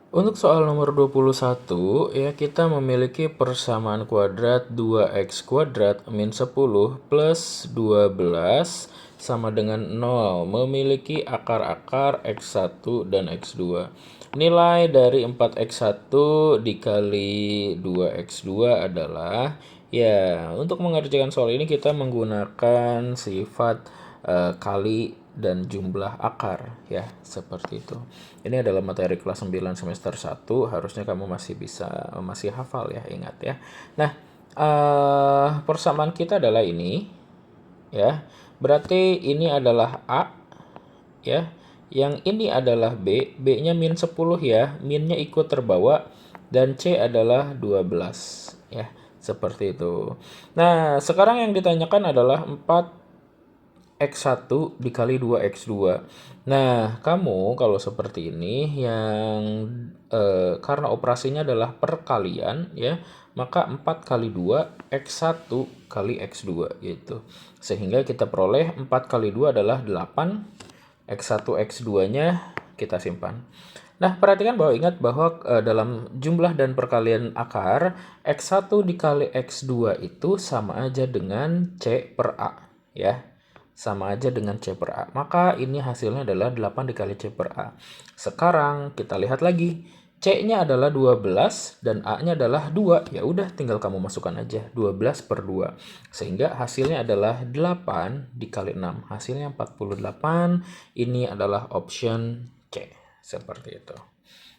Untuk soal nomor 21 ya, kita memiliki persamaan kuadrat 2x kuadrat min 10 plus 12 sama dengan 0, memiliki akar-akar x1 dan x2. Nilai dari 4x1 dikali 2x2 adalah, ya, untuk mengerjakan soal ini kita menggunakan sifat kali dan jumlah akar ya, seperti itu. Ini adalah materi kelas 9 semester 1, harusnya kamu masih hafal ya, ingat ya. Nah, persamaan kita adalah ini ya. Berarti ini adalah A ya. Yang ini adalah B, B-nya min 10 ya, minnya ikut terbawa, dan C adalah 12 ya, seperti itu. Nah, sekarang yang ditanyakan adalah 4x1 dikali 2x2. Nah, kamu kalau seperti ini yang karena operasinya adalah perkalian ya, maka 4 kali 2 x1 kali x2 gitu. Sehingga kita peroleh 4 kali 2 adalah 8, x1 x2-nya kita simpan. Nah, perhatikan bahwa ingat bahwa dalam jumlah dan perkalian akar, x1 dikali x2 itu sama aja dengan C per A ya. Sama aja dengan C per A. Maka ini hasilnya adalah 8 dikali C per A. Sekarang kita lihat lagi. C-nya adalah 12 dan A-nya adalah 2. Ya udah, tinggal kamu masukkan aja 12 per 2. Sehingga hasilnya adalah 8 dikali 6. Hasilnya 48. Ini adalah option C. Seperti itu.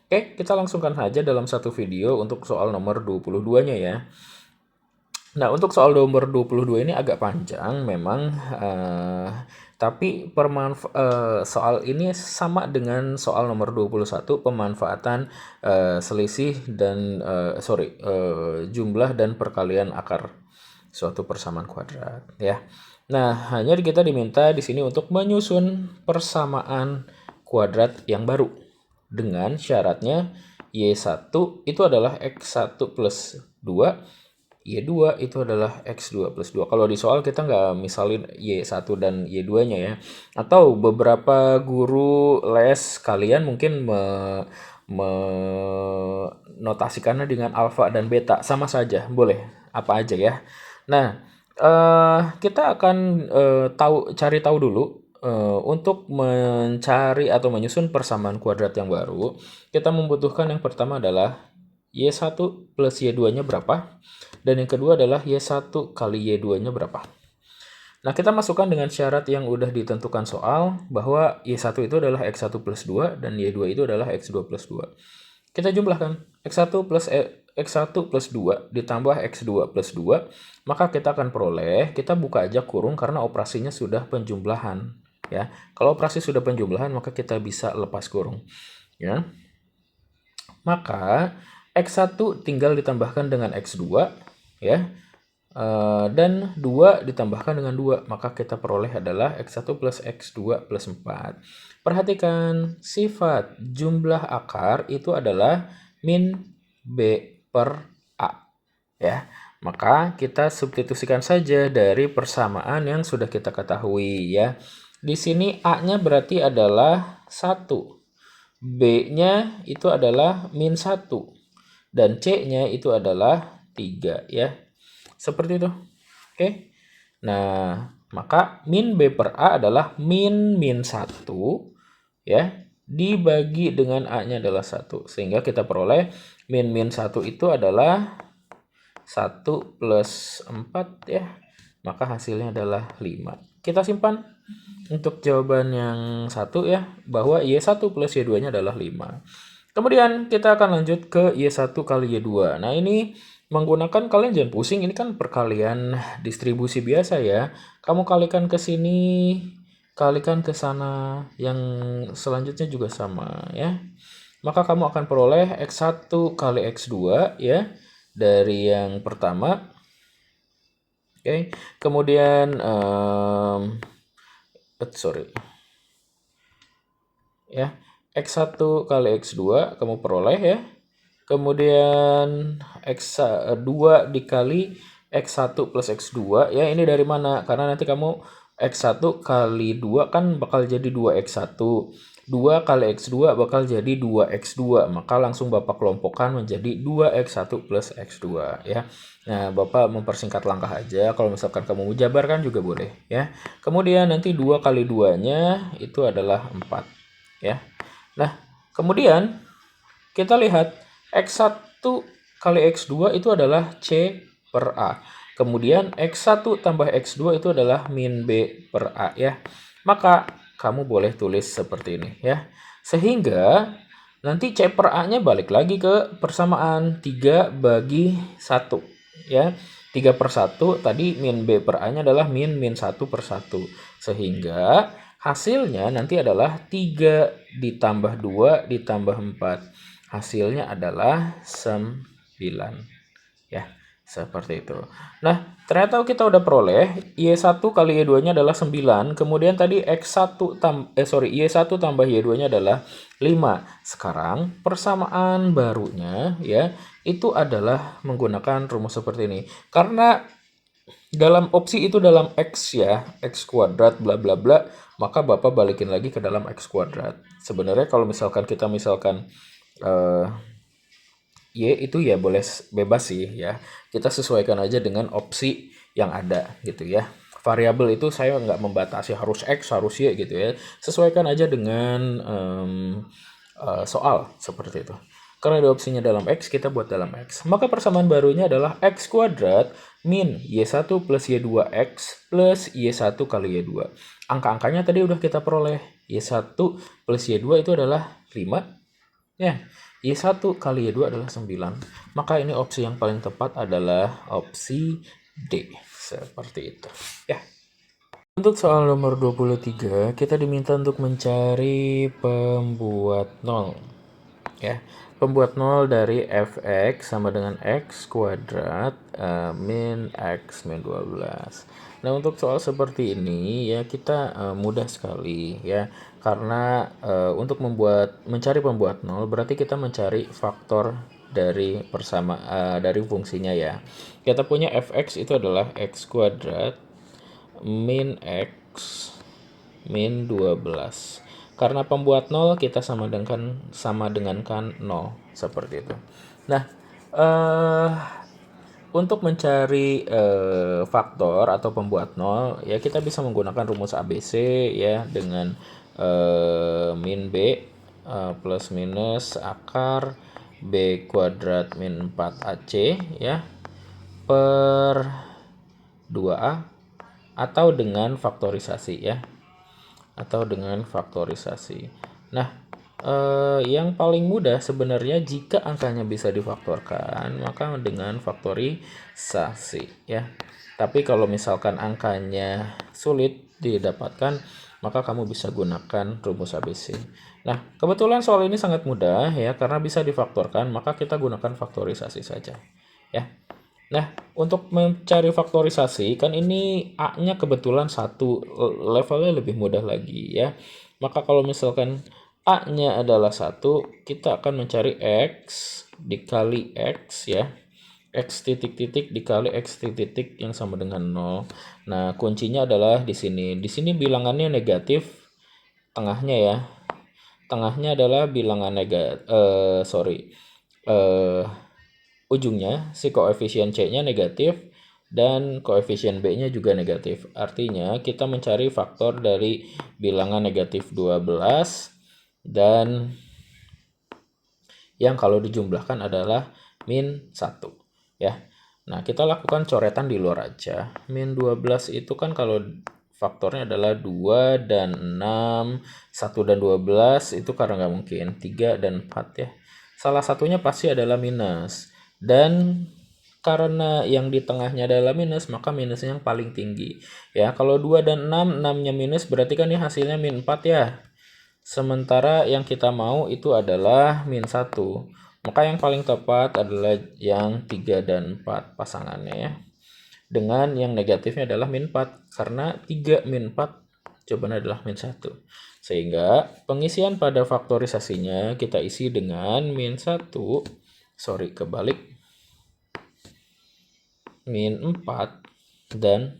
Oke, kita langsungkan saja dalam satu video untuk soal nomor 22-nya ya. Nah, untuk soal nomor 22 ini agak panjang memang, tapi soal ini sama dengan soal nomor 21, pemanfaatan selisih dan jumlah dan perkalian akar suatu persamaan kuadrat ya. Nah, hanya kita diminta di sini untuk menyusun persamaan kuadrat yang baru dengan syaratnya Y1 itu adalah X1 plus 2, Y2 itu adalah X2 plus 2. Kalau di soal kita nggak misalin Y1 dan Y2-nya ya. Atau beberapa guru les kalian mungkin menotasikannya dengan alfa dan beta. Sama saja, boleh. Apa aja ya. Nah, kita akan cari tahu dulu. Untuk mencari atau menyusun persamaan kuadrat yang baru, kita membutuhkan yang pertama adalah Y1 plus Y2-nya berapa? Dan yang kedua adalah Y1 kali Y2-nya berapa? Nah, kita masukkan dengan syarat yang udah ditentukan soal, bahwa Y1 itu adalah X1 plus 2, dan Y2 itu adalah X2 plus 2. Kita jumlahkan, X1 plus 2 ditambah X2 plus 2, maka kita akan peroleh, kita buka aja kurung karena operasinya sudah penjumlahan. ya. Kalau operasi sudah penjumlahan maka kita bisa lepas kurung, ya. Maka X1 tinggal ditambahkan dengan X2, ya. Dan 2 ditambahkan dengan 2, maka kita peroleh adalah X1 plus X2 plus 4. Perhatikan, sifat jumlah akar itu adalah min B per A. Ya, maka kita substitusikan saja dari persamaan yang sudah kita ketahui, ya. Di sini A-nya berarti adalah 1. B-nya itu adalah min 1. Dan C-nya itu adalah 3, ya. Seperti itu. Oke. Nah, maka min B per A adalah min 1, ya, dibagi dengan A-nya adalah 1. Sehingga kita peroleh min 1 itu adalah 1 plus 4, ya. Maka hasilnya adalah 5. Kita simpan untuk jawaban yang 1, ya, bahwa Y1 plus Y2-nya adalah 5. Kemudian kita akan lanjut ke Y1 kali Y2. Nah, ini menggunakan, kalian jangan pusing, ini kan perkalian distribusi biasa, ya. Kamu kalikan ke sini, kalikan ke sana, yang selanjutnya juga sama, ya. Maka kamu akan peroleh X1 kali X2, ya, dari yang pertama. Oke. Kemudian ya, X1 kali X2 kamu peroleh, ya. Kemudian X2 dikali X1 plus X2, ya. Ini dari mana? Karena nanti kamu X1 kali 2 kan bakal jadi 2X1. 2 kali X2 bakal jadi 2X2. Maka langsung Bapak kelompokkan menjadi 2X1 plus X2, ya. Nah, Bapak mempersingkat langkah aja. Kalau misalkan kamu jabarkan juga boleh, ya. Kemudian nanti 2 kali 2-nya itu adalah 4, ya. Nah, kemudian kita lihat X1 kali X2 itu adalah C per A. Kemudian X1 tambah X2 itu adalah min B per A, ya. Maka kamu boleh tulis seperti ini, ya. Sehingga nanti C per A-nya balik lagi ke persamaan 3 bagi 1, ya. 3 per 1 tadi min B per A-nya adalah min 1 per 1. Sehingga hasilnya nanti adalah 3 ditambah 2 ditambah 4. Hasilnya adalah 9, ya. Seperti itu. Nah, ternyata kita udah peroleh Y1 kali Y2-nya adalah 9. Kemudian tadi Y1 tambah Y2-nya adalah 5. Sekarang persamaan barunya, ya, itu adalah menggunakan rumus seperti ini. Karena dalam opsi itu dalam X, ya, X kuadrat bla bla bla, maka Bapak balikin lagi ke dalam X kuadrat. Sebenarnya kalau misalkan kita Y itu ya boleh bebas sih, ya. Kita sesuaikan aja dengan opsi yang ada gitu, ya. Variabel itu saya nggak membatasi harus X, harus Y gitu, ya. Sesuaikan aja dengan soal seperti itu. Karena ada opsinya dalam X, kita buat dalam X. Maka persamaan barunya adalah X kuadrat min Y1 plus Y2X plus Y1 kali Y2. Angka-angkanya tadi udah kita peroleh. Y1 plus Y2 itu adalah 5. Ya, Y1 kali Y2 adalah 9. Maka ini opsi yang paling tepat adalah opsi D. Seperti itu, ya. Untuk soal nomor 23, kita diminta untuk mencari pembuat 0. Ya, pembuat 0 dari fx sama dengan x kuadrat min x min 12. Nah, untuk soal seperti ini, ya, kita mudah sekali, ya. Karena untuk mencari pembuat 0 berarti kita mencari faktor dari dari fungsinya, ya. Kita punya fx itu adalah x kuadrat min x min 12. Karena pembuat 0 kita sama dengankan 0 seperti itu. Nah, untuk mencari faktor atau pembuat 0, ya, kita bisa menggunakan rumus ABC, ya, dengan min B plus minus akar B kuadrat min 4AC, ya, per 2A atau dengan faktorisasi, ya. Atau dengan faktorisasi. Nah, yang paling mudah sebenarnya jika angkanya bisa difaktorkan, maka dengan faktorisasi, ya. Tapi kalau misalkan angkanya sulit didapatkan, maka kamu bisa gunakan rumus ABC. Nah, kebetulan soal ini sangat mudah ya, karena bisa difaktorkan, maka kita gunakan faktorisasi saja. Ya. Nah, untuk mencari faktorisasi, kan ini A-nya kebetulan 1, levelnya lebih mudah lagi ya. Maka kalau misalkan A-nya adalah 1, kita akan mencari X dikali X ya. X titik-titik dikali X titik-titik yang sama dengan 0. Nah, kuncinya adalah di sini. Di sini bilangannya negatif, tengahnya ya. Tengahnya adalah bilangan ujungnya si koefisien C-nya negatif dan koefisien B-nya juga negatif. Artinya kita mencari faktor dari bilangan negatif 12 dan yang kalau dijumlahkan adalah min 1 ya. Nah, kita lakukan coretan di luar aja. Min 12 itu kan kalau faktornya adalah 2 dan 6, 1 dan 12 itu karena nggak mungkin, 3 dan 4 ya. Salah satunya pasti adalah minus. Dan karena yang di tengahnya adalah minus, maka minusnya yang paling tinggi. Ya, kalau 2 dan 6, 6-nya minus berarti kan ya hasilnya min 4 ya. Sementara yang kita mau itu adalah min 1. Maka yang paling tepat adalah yang 3 dan 4 pasangannya ya. Dengan yang negatifnya adalah min 4. Karena 3 min 4 jawabannya adalah min 1. Sehingga pengisian pada faktorisasinya kita isi dengan min 1. Min 4 dan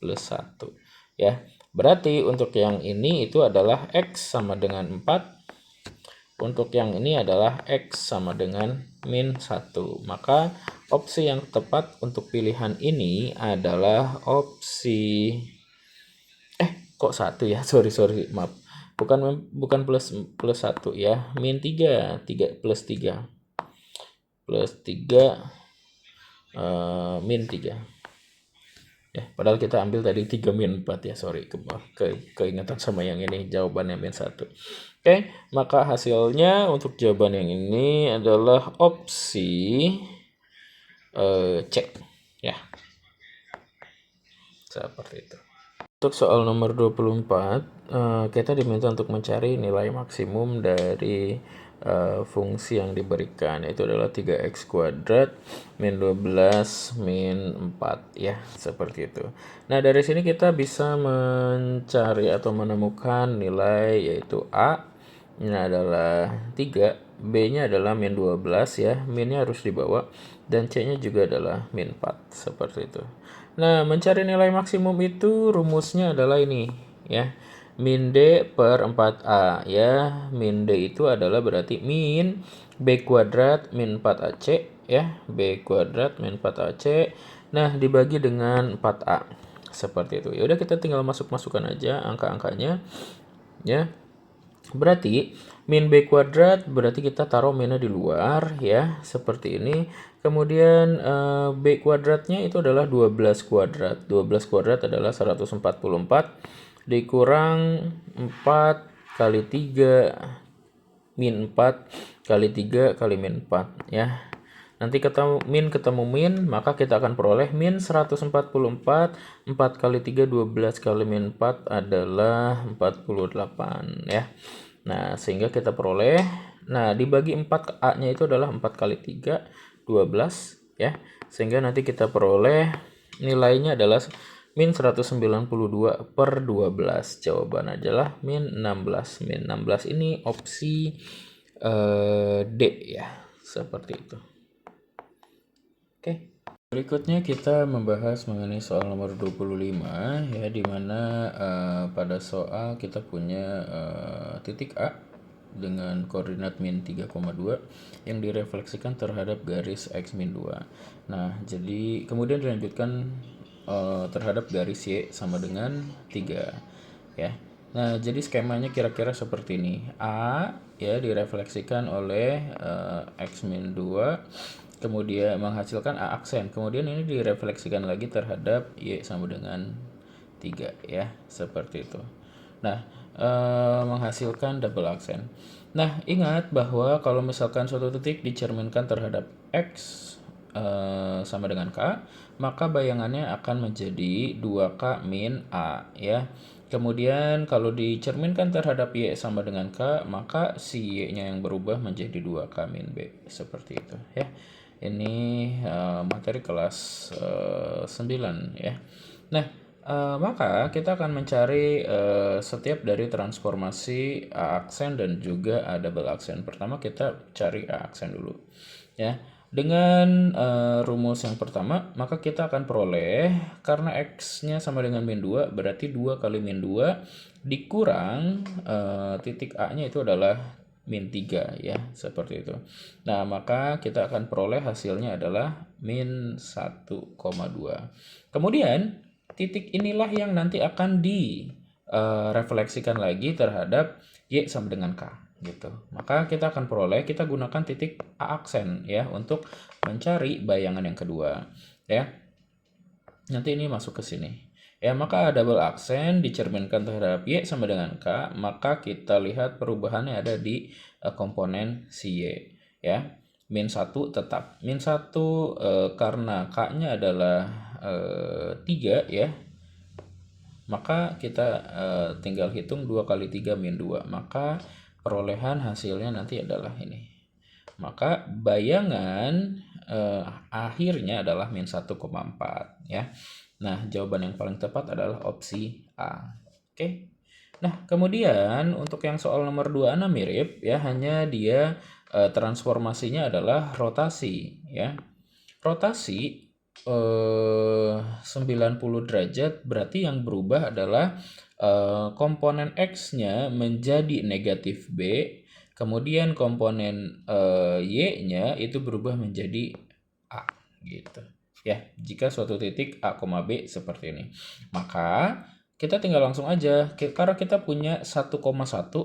plus 1 ya. Berarti untuk yang ini itu adalah X sama dengan 4. Untuk yang ini adalah X sama dengan min 1. Maka opsi yang tepat untuk pilihan ini adalah opsi kok 1 ya? Sorry, maaf. Bukan plus 1 ya. Min 3 plus 3. Plus 3 min 3. Ya, padahal kita ambil tadi 3 min 4 ya, sorry. Keingatan sama yang ini, jawabannya min 1. Oke, maka hasilnya untuk jawaban yang ini adalah opsi C. Ya, seperti itu. Untuk soal nomor 24, kita diminta untuk mencari nilai maksimum dari fungsi yang diberikan, yaitu adalah 3x kuadrat min 12 min 4 ya, seperti itu. Nah, dari sini kita bisa mencari atau menemukan nilai, yaitu A ini adalah 3, B-nya adalah min 12 ya, minnya harus dibawa, dan C-nya juga adalah min 4, seperti itu. Nah, mencari nilai maksimum itu rumusnya adalah ini ya. Min D per 4A ya. Min D itu adalah berarti min B kuadrat min 4AC ya. B kuadrat min 4AC. Nah, dibagi dengan 4A. Seperti itu. Ya udah, kita tinggal masukkan aja angka-angkanya ya. Berarti min B kuadrat berarti kita taruh minnya di luar ya, seperti ini. Kemudian B kuadratnya itu adalah 12 kuadrat. 12 kuadrat adalah 144 dikurang 4 kali 3 min 4 kali 3 kali min 4 ya. Nanti ketemu min, maka kita akan peroleh min 144, 4 kali 3, 12 kali min 4 adalah 48 ya. Nah, sehingga kita peroleh, nah dibagi 4 A-nya itu adalah 4 kali 3, 12 ya. Sehingga nanti kita peroleh nilainya adalah min 192 per 12. Jawaban adalah min 16. Min 16 ini opsi D ya, seperti itu. Oke. Berikutnya kita membahas mengenai soal nomor 25 ya, dimana pada soal kita punya titik A dengan koordinat min 3,2 yang direfleksikan terhadap garis X min 2. Nah, jadi kemudian dilanjutkan terhadap garis Y sama dengan 3 ya. Nah, jadi skemanya kira-kira seperti ini. A ya direfleksikan oleh X min 2, kemudian menghasilkan A aksen. Kemudian ini direfleksikan lagi terhadap Y sama dengan 3 ya, seperti itu. Nah, menghasilkan double aksen. Nah, ingat bahwa kalau misalkan suatu titik dicerminkan terhadap X sama dengan K, maka bayangannya akan menjadi 2K min A ya. Kemudian kalau dicerminkan terhadap Y sama dengan K, maka si Y-nya yang berubah menjadi 2K min B. Seperti itu ya. Ini materi kelas 9 ya. Nah, maka kita akan mencari setiap dari transformasi A aksen dan juga A double aksen. Pertama kita cari A aksen dulu ya. Dengan rumus yang pertama, maka kita akan peroleh karena X-nya sama dengan min 2, berarti 2 kali min 2 dikurang titik A-nya itu adalah min 3 ya, seperti itu. Nah, maka kita akan peroleh hasilnya adalah min 1,2. Kemudian, titik inilah yang nanti akan direfleksikan lagi terhadap Y sama dengan K gitu. Maka kita akan peroleh, kita gunakan titik A aksen ya untuk mencari bayangan yang kedua ya. Nanti ini masuk ke sini. Ya, maka double aksen dicerminkan terhadap Y sama dengan K, maka kita lihat perubahannya ada di komponen si Y ya. Min 1 tetap. Min 1 karena K-nya adalah 3 ya. Maka kita tinggal hitung 2 kali 3 min 2. Maka perolehan hasilnya nanti adalah ini. Maka bayangan akhirnya adalah min 1,4 ya. Nah, jawaban yang paling tepat adalah opsi A. Oke. Nah, kemudian untuk yang soal nomor 26 mirip ya, hanya dia transformasinya adalah rotasi ya. Rotasi 90 derajat berarti yang berubah adalah komponen X-nya menjadi negatif B, kemudian komponen Y-nya itu berubah menjadi A gitu ya. Jika suatu titik A, B seperti ini, maka kita tinggal langsung aja, karena kita punya 1,1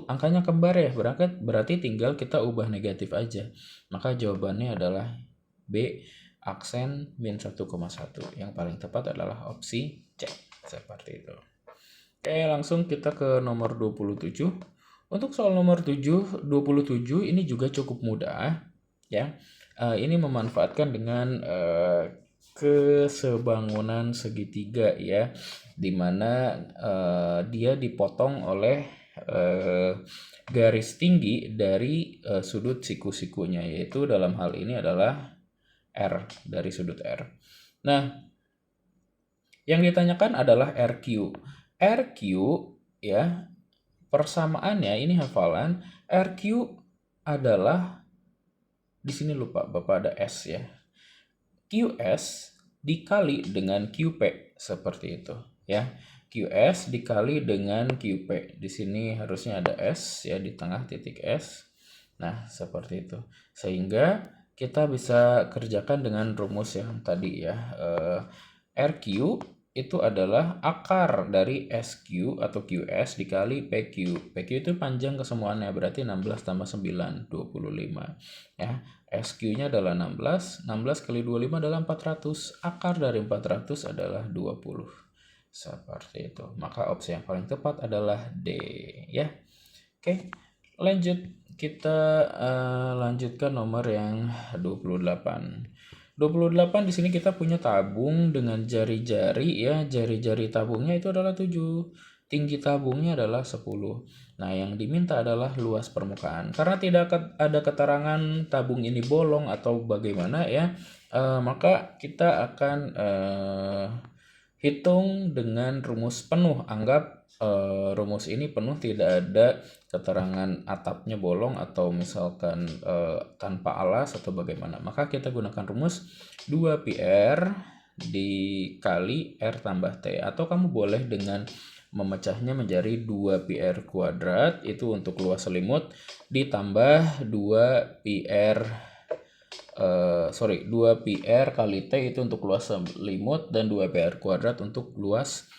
angkanya kembar ya, berarti tinggal kita ubah negatif aja. Maka jawabannya adalah B aksen min 1,1. Yang paling tepat adalah opsi C. Seperti itu. Oke, langsung kita ke nomor 27. Untuk soal nomor 27 ini juga cukup mudah ya. Ini memanfaatkan dengan kesebangunan segitiga ya, dimana dia dipotong oleh garis tinggi dari sudut siku-sikunya, yaitu dalam hal ini adalah R, dari sudut R. Nah, yang ditanyakan adalah RQ. RQ ya, persamaannya ini hafalan, RQ adalah di sini lupa Bapak ada S ya. QS dikali dengan QP seperti itu ya. QS dikali dengan QP. Di sini harusnya ada S ya, di tengah titik S. Nah, seperti itu. Sehingga kita bisa kerjakan dengan rumus yang tadi ya. RQ itu adalah akar dari SQ atau QS dikali PQ. PQ itu panjang kesemuanya, berarti 16 tambah 9, 25. Ya. SQ-nya adalah 16. 16 kali 25 adalah 400. Akar dari 400 adalah 20. Seperti itu. Maka opsi yang paling tepat adalah D. Ya. Oke, lanjut. Kita lanjutkan nomor yang 28. 28 di sini kita punya tabung dengan jari-jari ya. Jari-jari tabungnya itu adalah 7. Tinggi tabungnya adalah 10. Nah, yang diminta adalah luas permukaan. Karena tidak ada keterangan tabung ini bolong atau bagaimana ya, maka kita akan hitung dengan rumus penuh. Anggap rumus ini penuh, tidak ada keterangan atapnya bolong atau misalkan tanpa alas atau bagaimana. Maka kita gunakan rumus 2πr dikali R tambah T. Atau kamu boleh dengan memecahnya menjadi 2πr kuadrat, itu untuk luas selimut, ditambah 2πr kali T itu untuk luas selimut, dan 2πr kuadrat untuk luas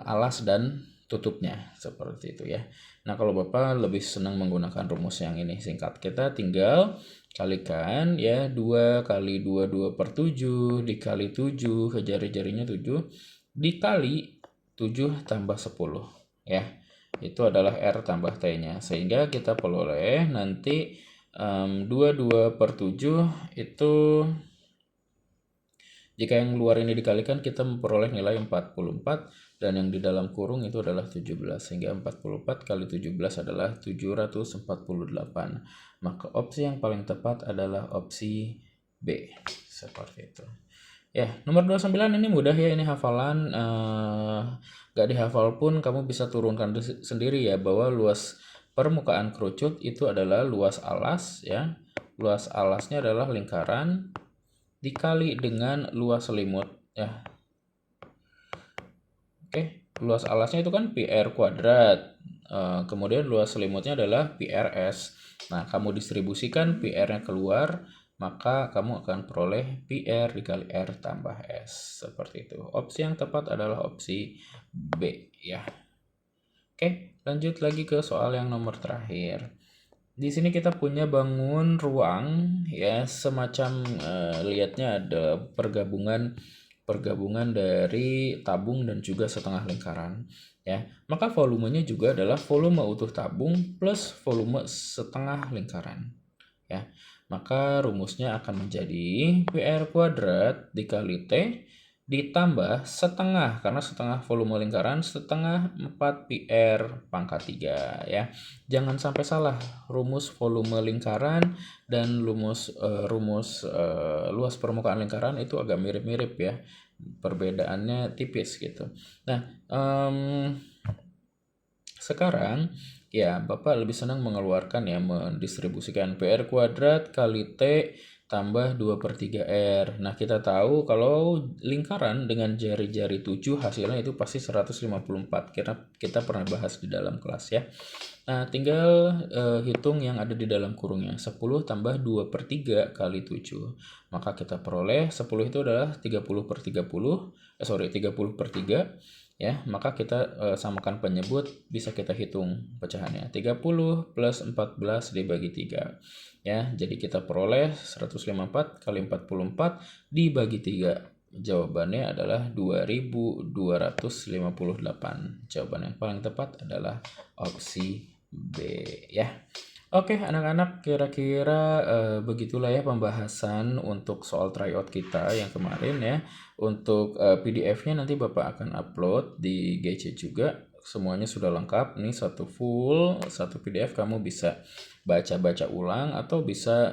alas dan tutupnya, seperti itu ya. Nah, kalau Bapak lebih senang menggunakan rumus yang ini singkat, kita tinggal kalikan ya, 2 kali 2, 2/7 dikali 7, ke jari-jarinya 7, dikali 7 tambah 10 ya. Itu adalah R tambah T-nya, sehingga kita peroleh nanti 22/7 itu Jika yang luar ini dikalikan, kita memperoleh nilai 44, dan yang di dalam kurung itu adalah 17. Sehingga 44 kali 17 adalah 748. Maka opsi yang paling tepat adalah opsi B. Seperti itu. Ya, nomor 29 ini mudah ya, ini hafalan. Gak dihafal pun kamu bisa turunkan sendiri ya, bahwa luas permukaan kerucut itu adalah luas alas ya. Luas alasnya adalah lingkaran dikali dengan luas selimut ya. Oke, luas alasnya itu kan PR kuadrat. Kemudian luas selimutnya adalah PRS. Nah, kamu distribusikan PR-nya keluar, maka kamu akan peroleh PR dikali R tambah S. Seperti itu. Opsi yang tepat adalah opsi B ya. Oke, lanjut lagi ke soal yang nomor terakhir. Di sini kita punya bangun ruang ya, semacam lihatnya ada pergabungan dari tabung dan juga setengah lingkaran ya. Maka volumenya juga adalah volume utuh tabung plus volume setengah lingkaran ya. Maka rumusnya akan menjadi PR kuadrat dikali T ditambah setengah, karena setengah volume lingkaran, setengah 4 PR pangkat 3 ya. Jangan sampai salah, rumus volume lingkaran dan rumus luas permukaan lingkaran itu agak mirip-mirip ya. Perbedaannya tipis gitu. Nah, sekarang ya Bapak lebih senang mengeluarkan ya, mendistribusikan PR kuadrat kali T tambah 2/3R. Nah, kita tahu kalau lingkaran dengan jari-jari 7 hasilnya itu pasti 154. Kita pernah bahas di dalam kelas ya. Nah, tinggal hitung yang ada di dalam kurungnya. 10 tambah 2/3 kali 7. Maka kita peroleh 10 itu adalah 30/3 ya. Maka kita samakan penyebut, bisa kita hitung pecahannya. 30 plus 14 dibagi 3. Ya, jadi kita peroleh 154 kali 44 dibagi 3. Jawabannya adalah 2258. Jawaban yang paling tepat adalah opsi B ya. Oke anak-anak, kira-kira begitulah ya pembahasan untuk soal tryout kita yang kemarin ya. Untuk PDF-nya nanti Bapak akan upload di GC juga. Semuanya sudah lengkap. Ini satu full, satu PDF, kamu bisa baca-baca ulang atau bisa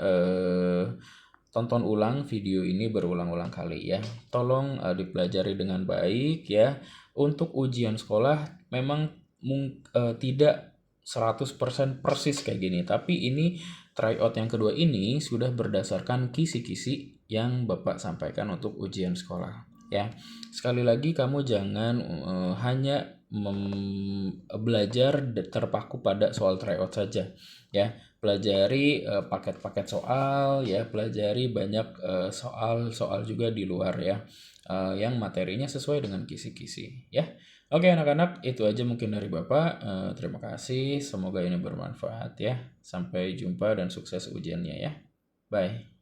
tonton ulang video ini berulang-ulang kali ya. Tolong dipelajari dengan baik ya. Untuk ujian sekolah memang tidak 100% persis kayak gini, tapi ini tryout yang kedua ini sudah berdasarkan kisi-kisi yang Bapak sampaikan untuk ujian sekolah ya. Sekali lagi, kamu jangan hanya belajar terpaku pada soal tryout saja ya. Pelajari paket-paket soal ya, pelajari banyak soal-soal juga di luar ya, yang materinya sesuai dengan kisi-kisi ya. Oke anak-anak, itu aja mungkin dari Bapak. Terima kasih, semoga ini bermanfaat ya. Sampai jumpa dan sukses ujiannya ya. Bye.